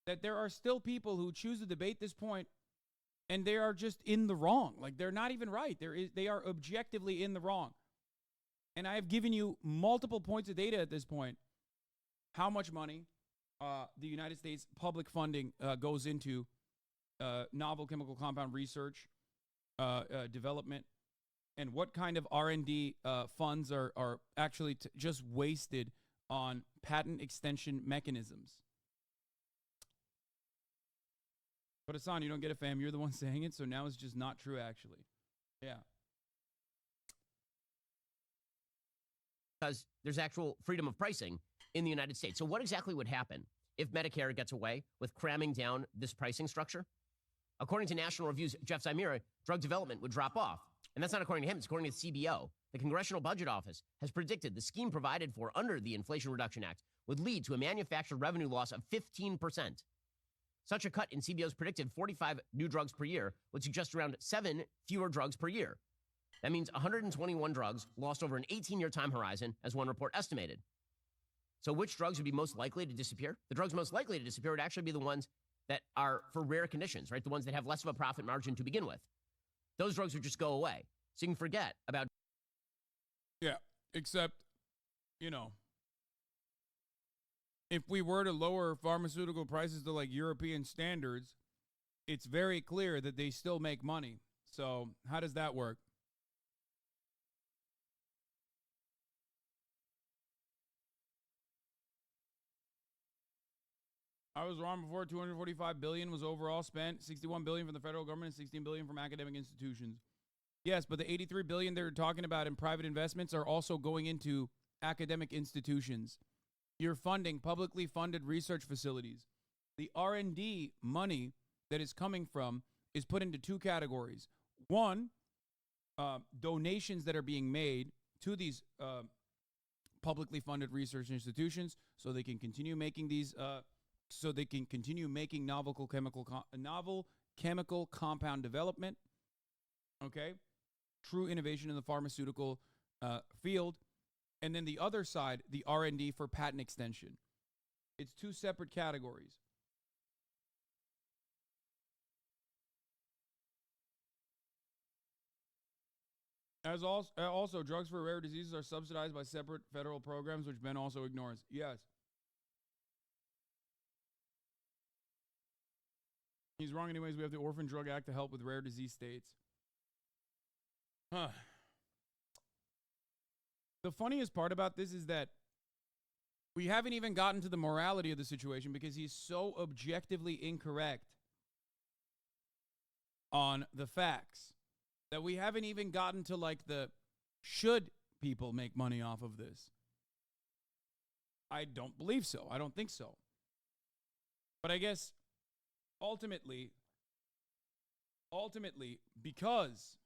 that there are still people who choose to debate this point and they are just in the wrong. Like, they're not even right. They are objectively in the wrong. And I have given you multiple points of data at this point. How much money the United States public funding goes into novel chemical compound research, development, and what kind of R&D funds are actually just wasted on patent extension mechanisms. But Hasan, you don't get it, fam. You're the one saying it, so now it's just not true, actually. Yeah. Because there's actual freedom of pricing in the United States. So what exactly would happen if Medicare gets away with cramming down this pricing structure? According to National Review's Jeff Zimira, drug development would drop off. And that's not according to him, it's according to the CBO. The Congressional Budget Office has predicted the scheme provided for under the Inflation Reduction Act would lead to a manufactured revenue loss of 15%. Such a cut in CBO's predicted 45 new drugs per year would suggest around 7 fewer drugs per year. That means 121 drugs lost over an 18-year time horizon, as one report estimated. So which drugs would be most likely to disappear? The drugs most likely to disappear would actually be the ones that are for rare conditions, right? The ones that have less of a profit margin to begin with. Those drugs would just go away. So you can forget about... Yeah, except, if we were to lower pharmaceutical prices to like European standards, it's very clear that they still make money. So how does that work? I was wrong before. $245 billion was overall spent. $61 billion from the federal government and $16 billion from academic institutions. Yes, but the $83 billion they're talking about in private investments are also going into academic institutions. You're funding publicly funded research facilities. The R&D money that is coming from is put into two categories. One, donations that are being made to these publicly funded research institutions so they can continue making these novel chemical compound development. Okay, true innovation in the pharmaceutical field. And then the other side, the R&D for patent extension. It's two separate categories. As also, drugs for rare diseases are subsidized by separate federal programs, which Ben also ignores. Yes. He's wrong anyways. We have the Orphan Drug Act to help with rare disease states. Huh. The funniest part about this is that we haven't even gotten to the morality of the situation because he's so objectively incorrect on the facts that we haven't even gotten to like the should people make money off of this. I don't believe so. I don't think so. But I guess ultimately, because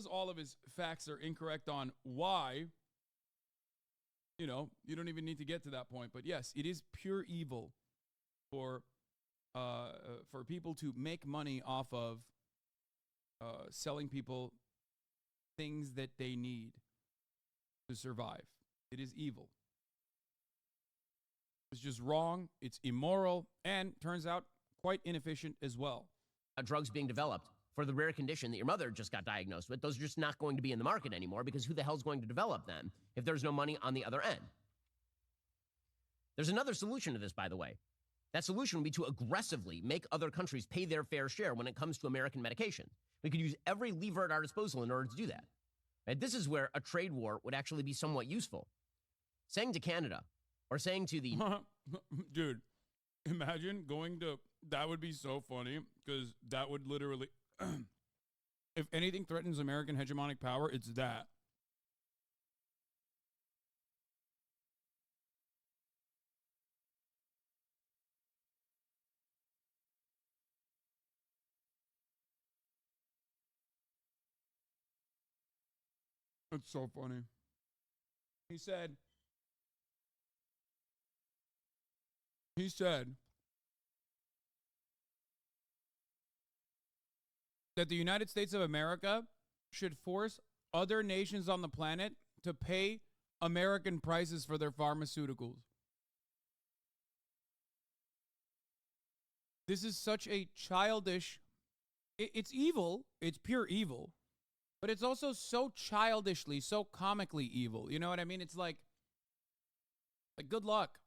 all of his facts are incorrect on why, you don't even need to get to that point. But yes, it is pure evil for people to make money off of selling people things that they need to survive. It is evil. It's just wrong. It's immoral, and turns out quite inefficient as well. Drugs being developed for the rare condition that your mother just got diagnosed with, those are just not going to be in the market anymore because who the hell's going to develop them if there's no money on the other end? There's another solution to this, by the way. That solution would be to aggressively make other countries pay their fair share when it comes to American medication. We could use every lever at our disposal in order to do that. Right? This is where a trade war would actually be somewhat useful. Saying to Canada, or saying to the... Dude, imagine going to... That would be so funny, because that would literally... if anything threatens American hegemonic power, it's that. It's so funny. He said that the United States of America should force other nations on the planet to pay American prices for their pharmaceuticals. This is such a childish... It's evil. It's pure evil. But it's also so childishly, so comically evil. You know what I mean? It's like good luck.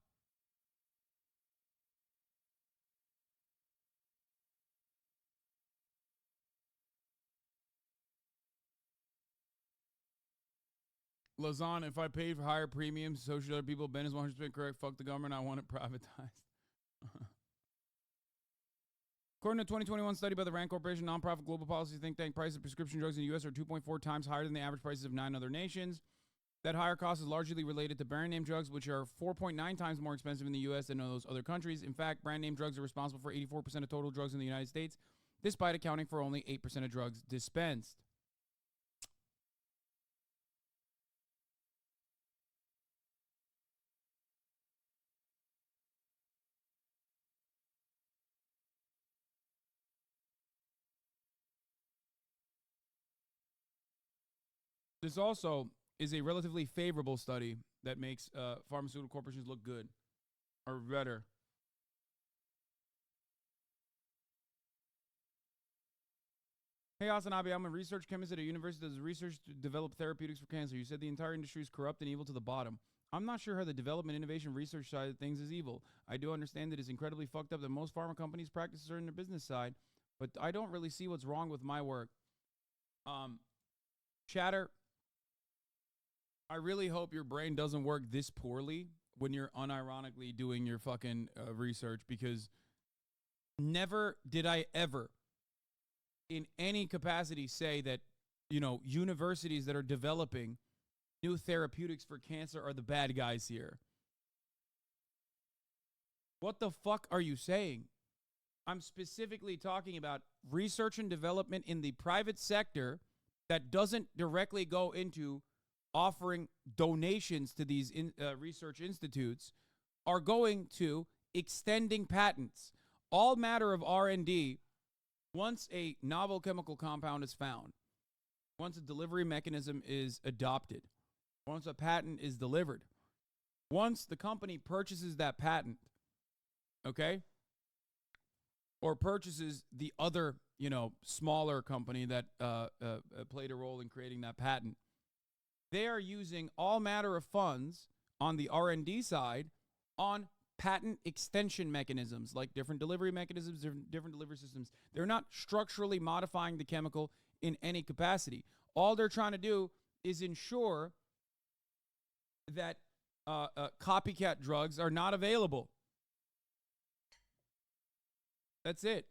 Lazan, if I paid for higher premiums, so should other people. Ben is 100% correct. Fuck the government. I want it privatized. According to a 2021 study by the RAND Corporation, nonprofit global policy think tank, prices of prescription drugs in the U.S. are 2.4 times higher than the average prices of 9 other nations. That higher cost is largely related to brand name drugs, which are 4.9 times more expensive in the U.S. than in those other countries. In fact, brand name drugs are responsible for 84% of total drugs in the United States, despite accounting for only 8% of drugs dispensed. This also is a relatively favorable study that makes pharmaceutical corporations look good or better. Hey, HasanAbi, I'm a research chemist at a university that does research to develop therapeutics for cancer. You said the entire industry is corrupt and evil to the bottom. I'm not sure how the development, innovation, research side of things is evil. I do understand that it's incredibly fucked up that most pharma companies' practices are in their business side, but I don't really see what's wrong with my work. Chatter, I really hope your brain doesn't work this poorly when you're unironically doing your fucking research, because never did I ever in any capacity say that, you know, universities that are developing new therapeutics for cancer are the bad guys here. What the fuck are you saying? I'm specifically talking about research and development in the private sector that doesn't directly go into offering donations to these research institutes, are going to extending patents. All matter of R&D, once a novel chemical compound is found, once a delivery mechanism is adopted, once a patent is delivered, once the company purchases that patent, okay, or purchases the other, you know, smaller company that played a role in creating that patent, they are using all matter of funds on the R&D side on patent extension mechanisms, like different delivery mechanisms, different delivery systems. They're not structurally modifying the chemical in any capacity. All they're trying to do is ensure that copycat drugs are not available. That's it.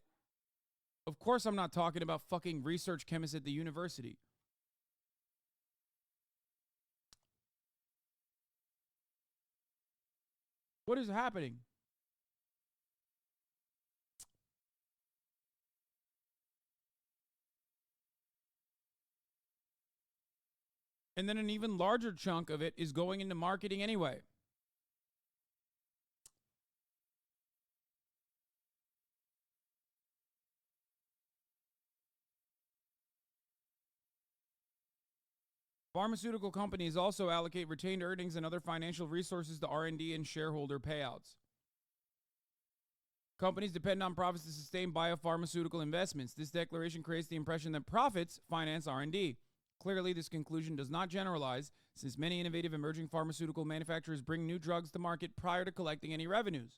Of course, I'm not talking about fucking research chemists at the university. What is happening? And then an even larger chunk of it is going into marketing anyway. Pharmaceutical companies also allocate retained earnings and other financial resources to R&D and shareholder payouts. Companies depend on profits to sustain biopharmaceutical investments. This declaration creates the impression that profits finance R&D. Clearly, this conclusion does not generalize, since many innovative emerging pharmaceutical manufacturers bring new drugs to market prior to collecting any revenues.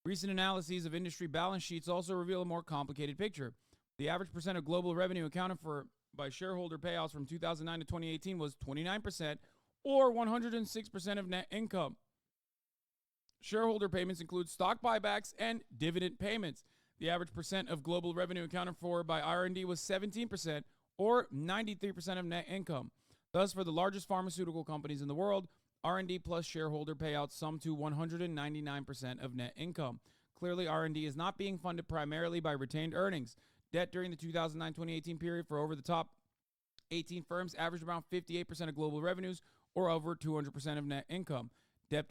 Recent analyses of industry balance sheets also reveal a more complicated picture. The average percent of global revenue accounted for by shareholder payouts from 2009 to 2018 was 29%, or 106% of net income. Shareholder payments include stock buybacks and dividend payments. The average percent of global revenue accounted for by R&D was 17%, or 93% of net income. Thus, for the largest pharmaceutical companies in the world, R&D plus shareholder payouts sum to 199% of net income. Clearly, R&D is not being funded primarily by retained earnings. Debt during the 2009-2018 period for over the top 18 firms averaged around 58% of global revenues, or over 200% of net income. Debt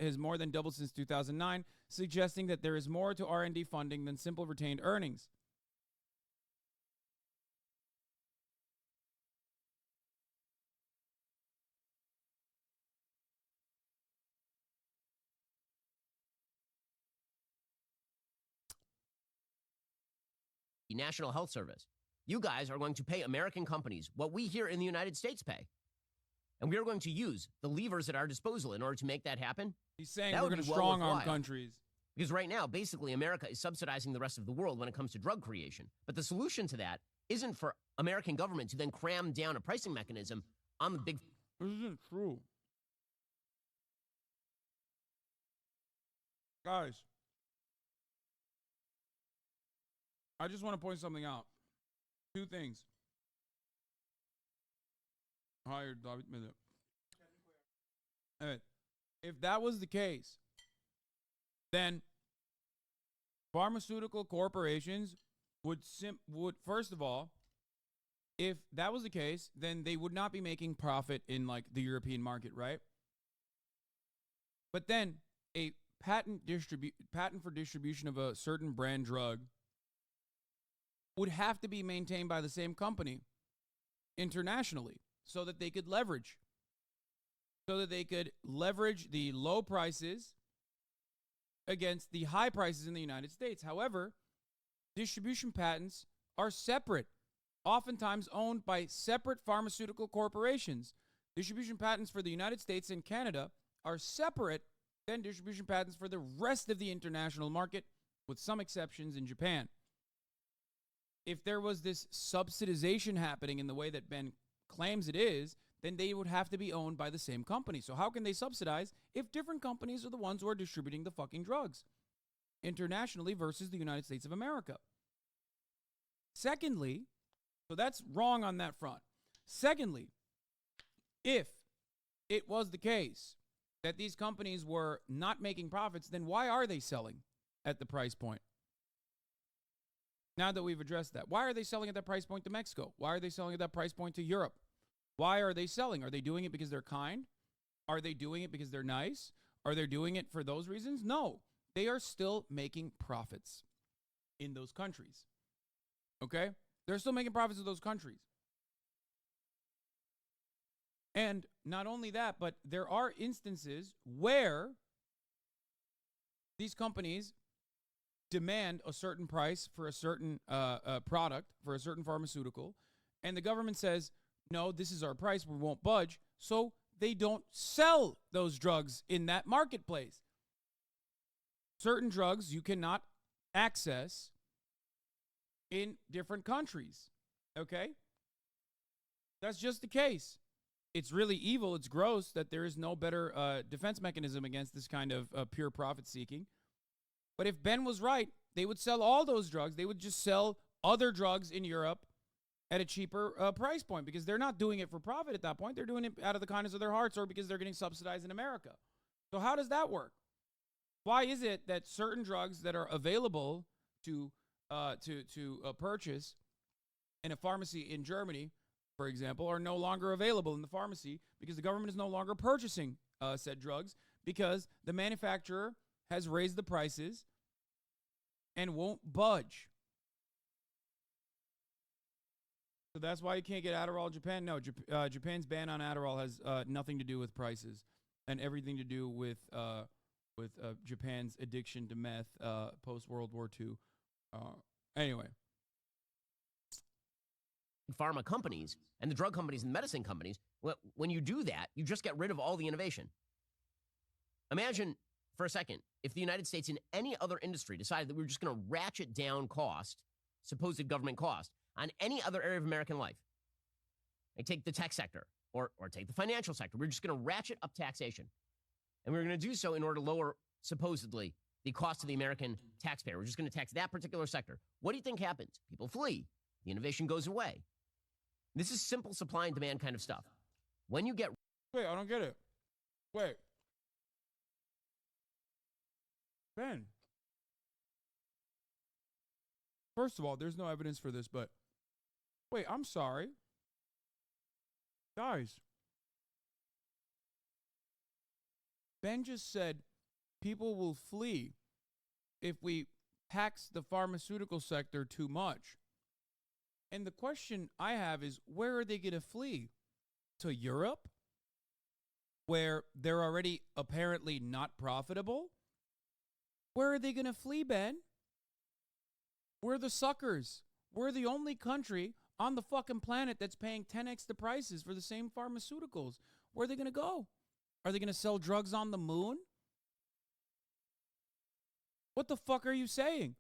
has more than doubled since 2009, suggesting that there is more to R&D funding than simple retained earnings. The National Health Service. You guys are going to pay American companies what we here in the United States pay. And we are going to use the levers at our disposal in order to make that happen. He's saying we're going to strong-arm countries. Because right now, basically, America is subsidizing the rest of the world when it comes to drug creation. But the solution to that isn't for American government to then cram down a pricing mechanism on the big... This isn't true. Guys, I just want to point something out. Two things. Hired David Miller. If that was the case, then pharmaceutical corporations would first of all, if that was the case, then they would not be making profit in like the European market, right? But then a patent for distribution of a certain brand drug would have to be maintained by the same company internationally so that they could leverage the low prices against the high prices in the United States. However, distribution patents are separate, oftentimes owned by separate pharmaceutical corporations. Distribution patents for the United States and Canada are separate than distribution patents for the rest of the international market, with some exceptions in Japan. If there was this subsidization happening in the way that Ben claims it is, then they would have to be owned by the same company. So how can they subsidize if different companies are the ones who are distributing the fucking drugs internationally versus the United States of America? Secondly, so that's wrong on that front. Secondly, if it was the case that these companies were not making profits, then why are they selling at the price point? Now that we've addressed that, why are they selling at that price point to Mexico? Why are they selling at that price point to Europe? Why are they selling? Are they doing it because they're kind? Are they doing it because they're nice? Are they doing it for those reasons? No. They are still making profits in those countries. Okay? They're still making profits in those countries. And not only that, but there are instances where these companies demand a certain price for a certain product, for a certain pharmaceutical, and the government says, no, this is our price, we won't budge, so they don't sell those drugs in that marketplace. Certain drugs you cannot access in different countries, okay? That's just the case. It's really evil, it's gross that there is no better defense mechanism against this kind of pure profit seeking. But if Ben was right, they would sell all those drugs. They would just sell other drugs in Europe at a cheaper price point because they're not doing it for profit at that point. They're doing it out of the kindness of their hearts or because they're getting subsidized in America. So how does that work? Why is it that certain drugs that are available to purchase in a pharmacy in Germany, for example, are no longer available in the pharmacy because the government is no longer purchasing said drugs because the manufacturer has raised the prices and won't budge? So that's why you can't get Adderall in Japan. No, Japan's ban on Adderall has nothing to do with prices and everything to do with Japan's addiction to meth post-World War II. Anyway. Pharma companies and the drug companies and medicine companies, when you do that, you just get rid of all the innovation. Imagine for a second if the United States in any other industry decided that we were just going to ratchet down cost, supposed government cost, on any other area of American life. Like take the tech sector or take the financial sector. We're just going to ratchet up taxation. And we're going to do so in order to lower, supposedly, the cost to the American taxpayer. We're just going to tax that particular sector. What do you think happens? People flee. The innovation goes away. This is simple supply and demand kind of stuff. When you get... Wait, I don't get it. Wait. Ben. First of all, there's no evidence for this, but... Wait, I'm sorry. Guys. Ben just said people will flee if we tax the pharmaceutical sector too much. And the question I have is, where are they going to flee? To Europe? Where they're already apparently not profitable? Where are they going to flee, Ben? We're the suckers. We're the only country on the fucking planet that's paying 10x the prices for the same pharmaceuticals. Where are they going to go? Are they going to sell drugs on the moon? What the fuck are you saying?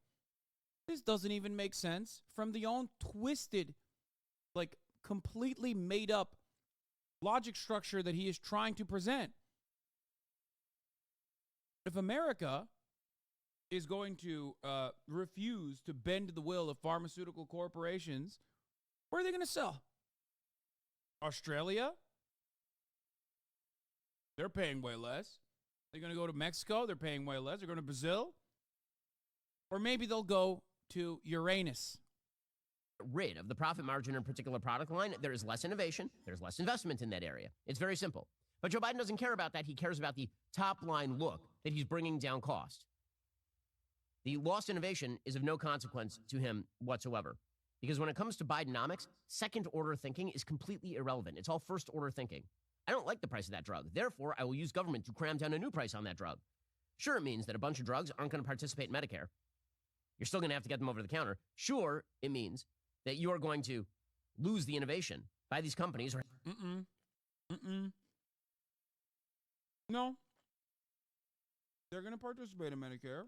This doesn't even make sense from the own twisted, like completely made up logic structure that he is trying to present. If America is going to refuse to bend the will of pharmaceutical corporations, where are they going to sell? Australia? They're paying way less. They're going to go to Mexico. They're paying way less. They're going to Brazil. Or maybe they'll go to Uranus. Rid of the profit margin in a particular product line, there is less innovation, there's less investment in that area. It's very simple. But Joe Biden doesn't care about that. He cares about the top line look that he's bringing down cost. The lost innovation is of no consequence to him whatsoever. Because when it comes to Bidenomics, second order thinking is completely irrelevant. It's all first order thinking. I don't like the price of that drug. Therefore, I will use government to cram down a new price on that drug. Sure, it means that a bunch of drugs aren't going to participate in Medicare. You're still going to have to get them over the counter. Sure, it means that you are going to lose the innovation by these companies. No. They're going to participate in Medicare,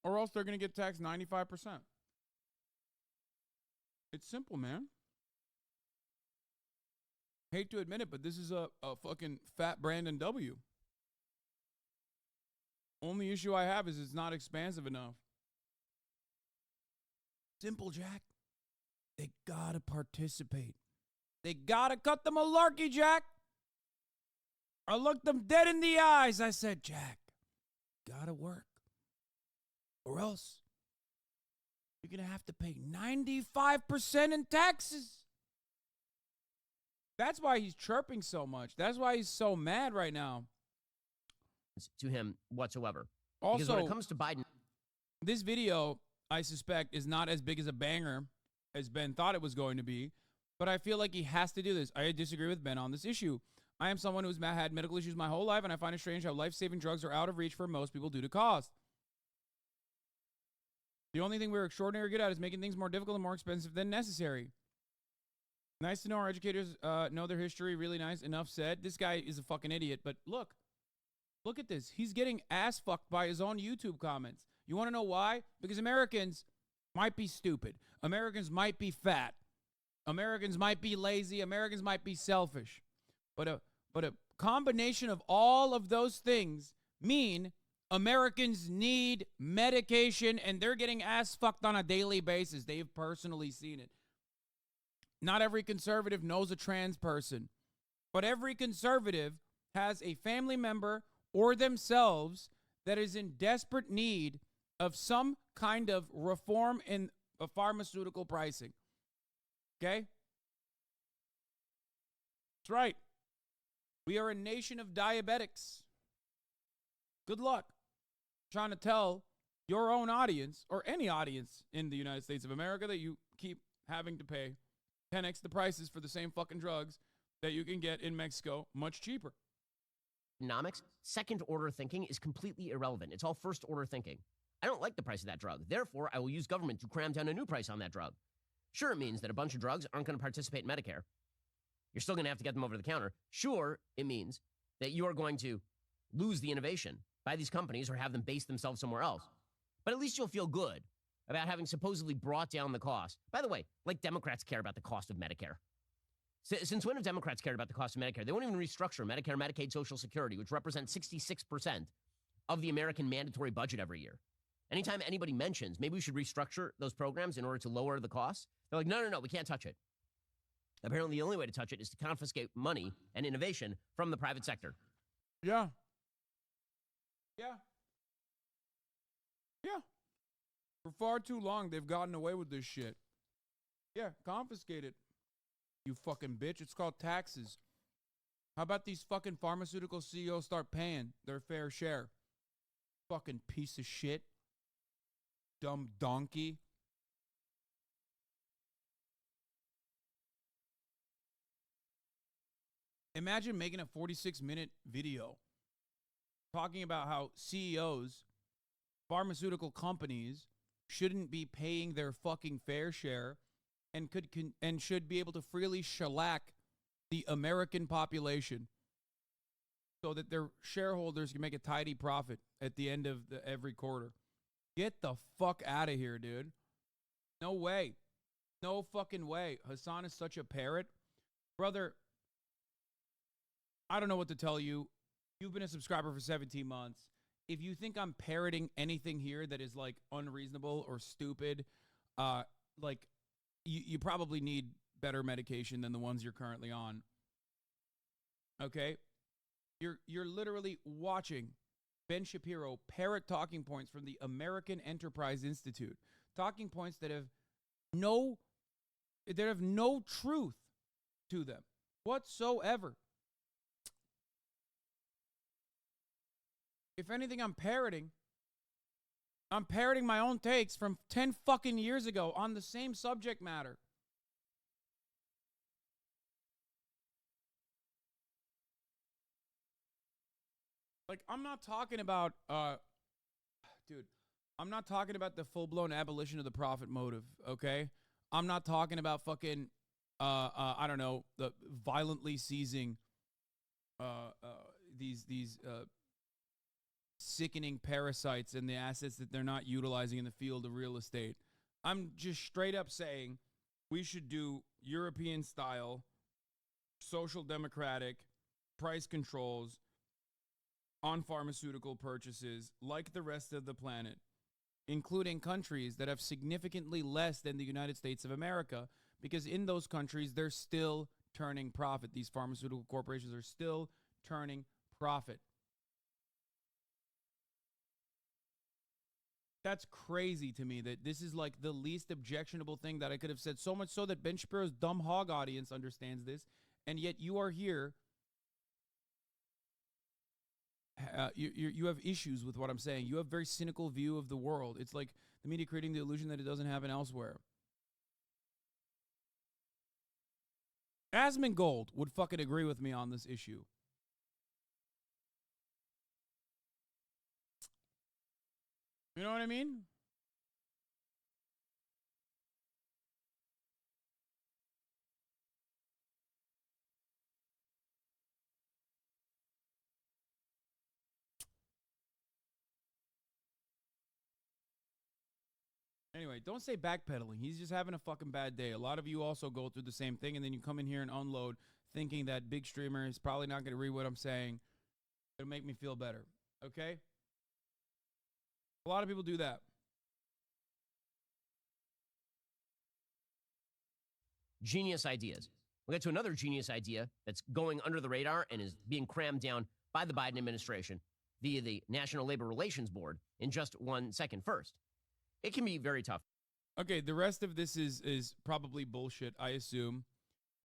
or else they're going to get taxed 95%. It's simple, man. Hate to admit it, but this is a fucking fat Brandon W. Only issue I have is it's not expansive enough. Simple, Jack. They gotta participate. They gotta cut the malarkey, Jack. I looked them dead in the eyes. I said, Jack, gotta work. Or else you're gonna have to pay 95% in taxes. That's why he's chirping so much. That's why he's so mad right now. To him whatsoever. Also, because when it comes to Biden, this video, I suspect, is not as big as a banger as Ben thought it was going to be, but I feel like he has to do this. I disagree with Ben on this issue. I am someone who's had medical issues my whole life, and I find it strange how life-saving drugs are out of reach for most people due to cost. The only thing we're extraordinarily good at is making things more difficult and more expensive than necessary. Nice to know our educators know their history. Really nice. Enough said. This guy is a fucking idiot, but look at this. He's getting ass fucked by his own YouTube comments. You want to know why? Because Americans might be stupid. Americans might be fat. Americans might be lazy. Americans might be selfish. But a combination of all of those things mean Americans need medication, and they're getting ass fucked on a daily basis. They've personally seen it. Not every conservative knows a trans person, but every conservative has a family member or themselves that is in desperate need of some kind of reform in pharmaceutical pricing. Okay? That's right. We are a nation of diabetics. Good luck trying to tell your own audience, or any audience in the United States of America, that you keep having to pay 10x the prices for the same fucking drugs that you can get in Mexico much cheaper. economics, second order thinking is completely irrelevant. It's all first order thinking. I don't like the price of that drug. Therefore, I will use government to cram down a new price on that drug. Sure, it means that a bunch of drugs aren't going to participate in Medicare. You're still going to have to get them over the counter. Sure, it means that you are going to lose the innovation by these companies or have them base themselves somewhere else. But at least you'll feel good about having supposedly brought down the cost. By the way, like Democrats care about the cost of Medicare. Since when have Democrats cared about the cost of Medicare? They won't even restructure Medicare, Medicaid, Social Security, which represents 66% of the American mandatory budget every year. Anytime anybody mentions maybe we should restructure those programs in order to lower the costs, they're like, no, we can't touch it. Apparently, the only way to touch it is to confiscate money and innovation from the private sector. Yeah. For far too long, they've gotten away with this shit. Yeah, confiscate it. You fucking bitch. It's called taxes. How about these fucking pharmaceutical CEOs start paying their fair share? Fucking piece of shit. Dumb donkey. Imagine making a 46-minute video talking about how CEOs, pharmaceutical companies, shouldn't be paying their fucking fair share and should be able to freely shellac the American population so that their shareholders can make a tidy profit at the end of every quarter. Get the fuck out of here, dude. No way. No fucking way. Hasan is such a parrot. Brother, I don't know what to tell you. You've been a subscriber for 17 months. If you think I'm parroting anything here that is like unreasonable or stupid, you probably need better medication than the ones you're currently on. Okay? You're literally watching Ben Shapiro parrot talking points from the American Enterprise Institute. Talking points that have no truth to them whatsoever. If anything, I'm parroting my own takes from 10 fucking years ago on the same subject matter. Like, I'm not talking about, I'm not talking about the full-blown abolition of the profit motive, okay? I'm not talking about fucking I don't know, the violently seizing these sickening parasites and the assets that they're not utilizing in the field of real estate. I'm just straight up saying we should do European style, social democratic price controls on pharmaceutical purchases like the rest of the planet, including countries that have significantly less than the United States of America, because in those countries, they're still turning profit. These pharmaceutical corporations are still turning profit. That's crazy to me that this is like the least objectionable thing that I could have said, so much so that Ben Shapiro's dumb hog audience understands this, and yet you are here. You have issues with what I'm saying. You have a very cynical view of the world. It's like the media creating the illusion that it doesn't happen elsewhere. Asmongold would fucking agree with me on this issue. You know what I mean? Anyway, don't say backpedaling. He's just having a fucking bad day. A lot of you also go through the same thing, and then you come in here and unload thinking that big streamer is probably not going to read what I'm saying. It'll make me feel better. Okay? A lot of people do that. Genius ideas. We'll get to another genius idea that's going under the radar and is being crammed down by the Biden administration via the National Labor Relations Board in just 1 second. First, it can be very tough. Okay, the rest of this is probably bullshit, I assume.